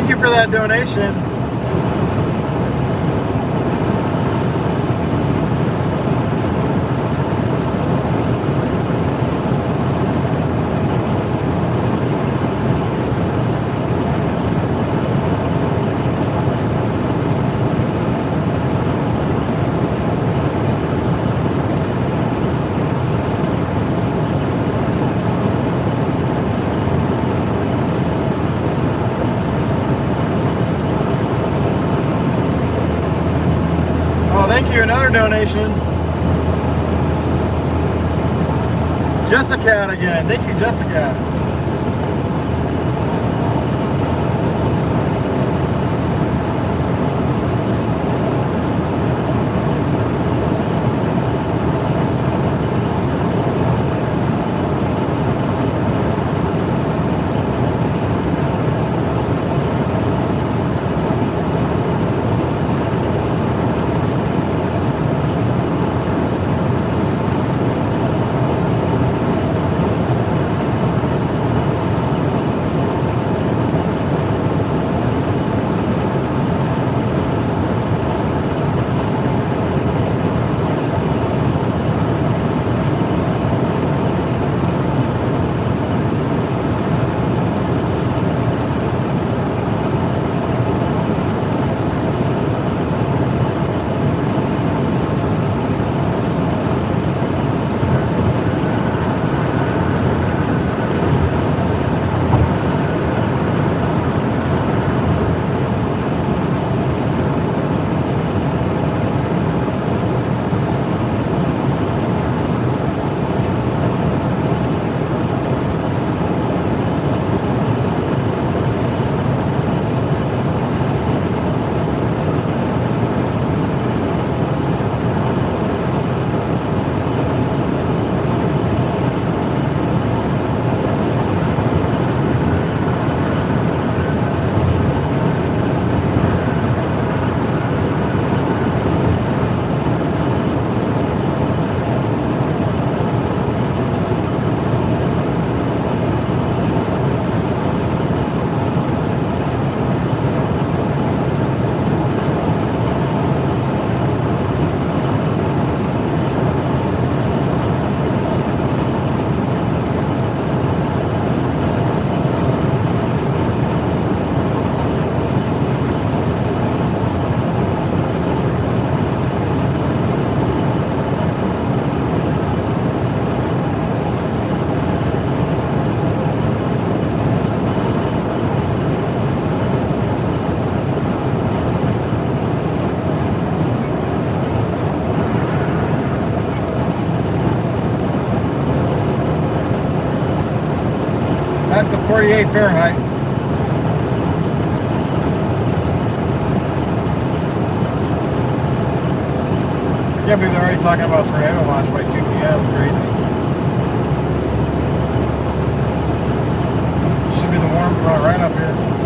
thank you for that donation. Thank you, another donation. Jessica again. Thank you, Jessica. At the 48 Fahrenheit. I can't believe they're already talking about tornado watch by 2 p.m. Crazy. Should be the warm front right up here.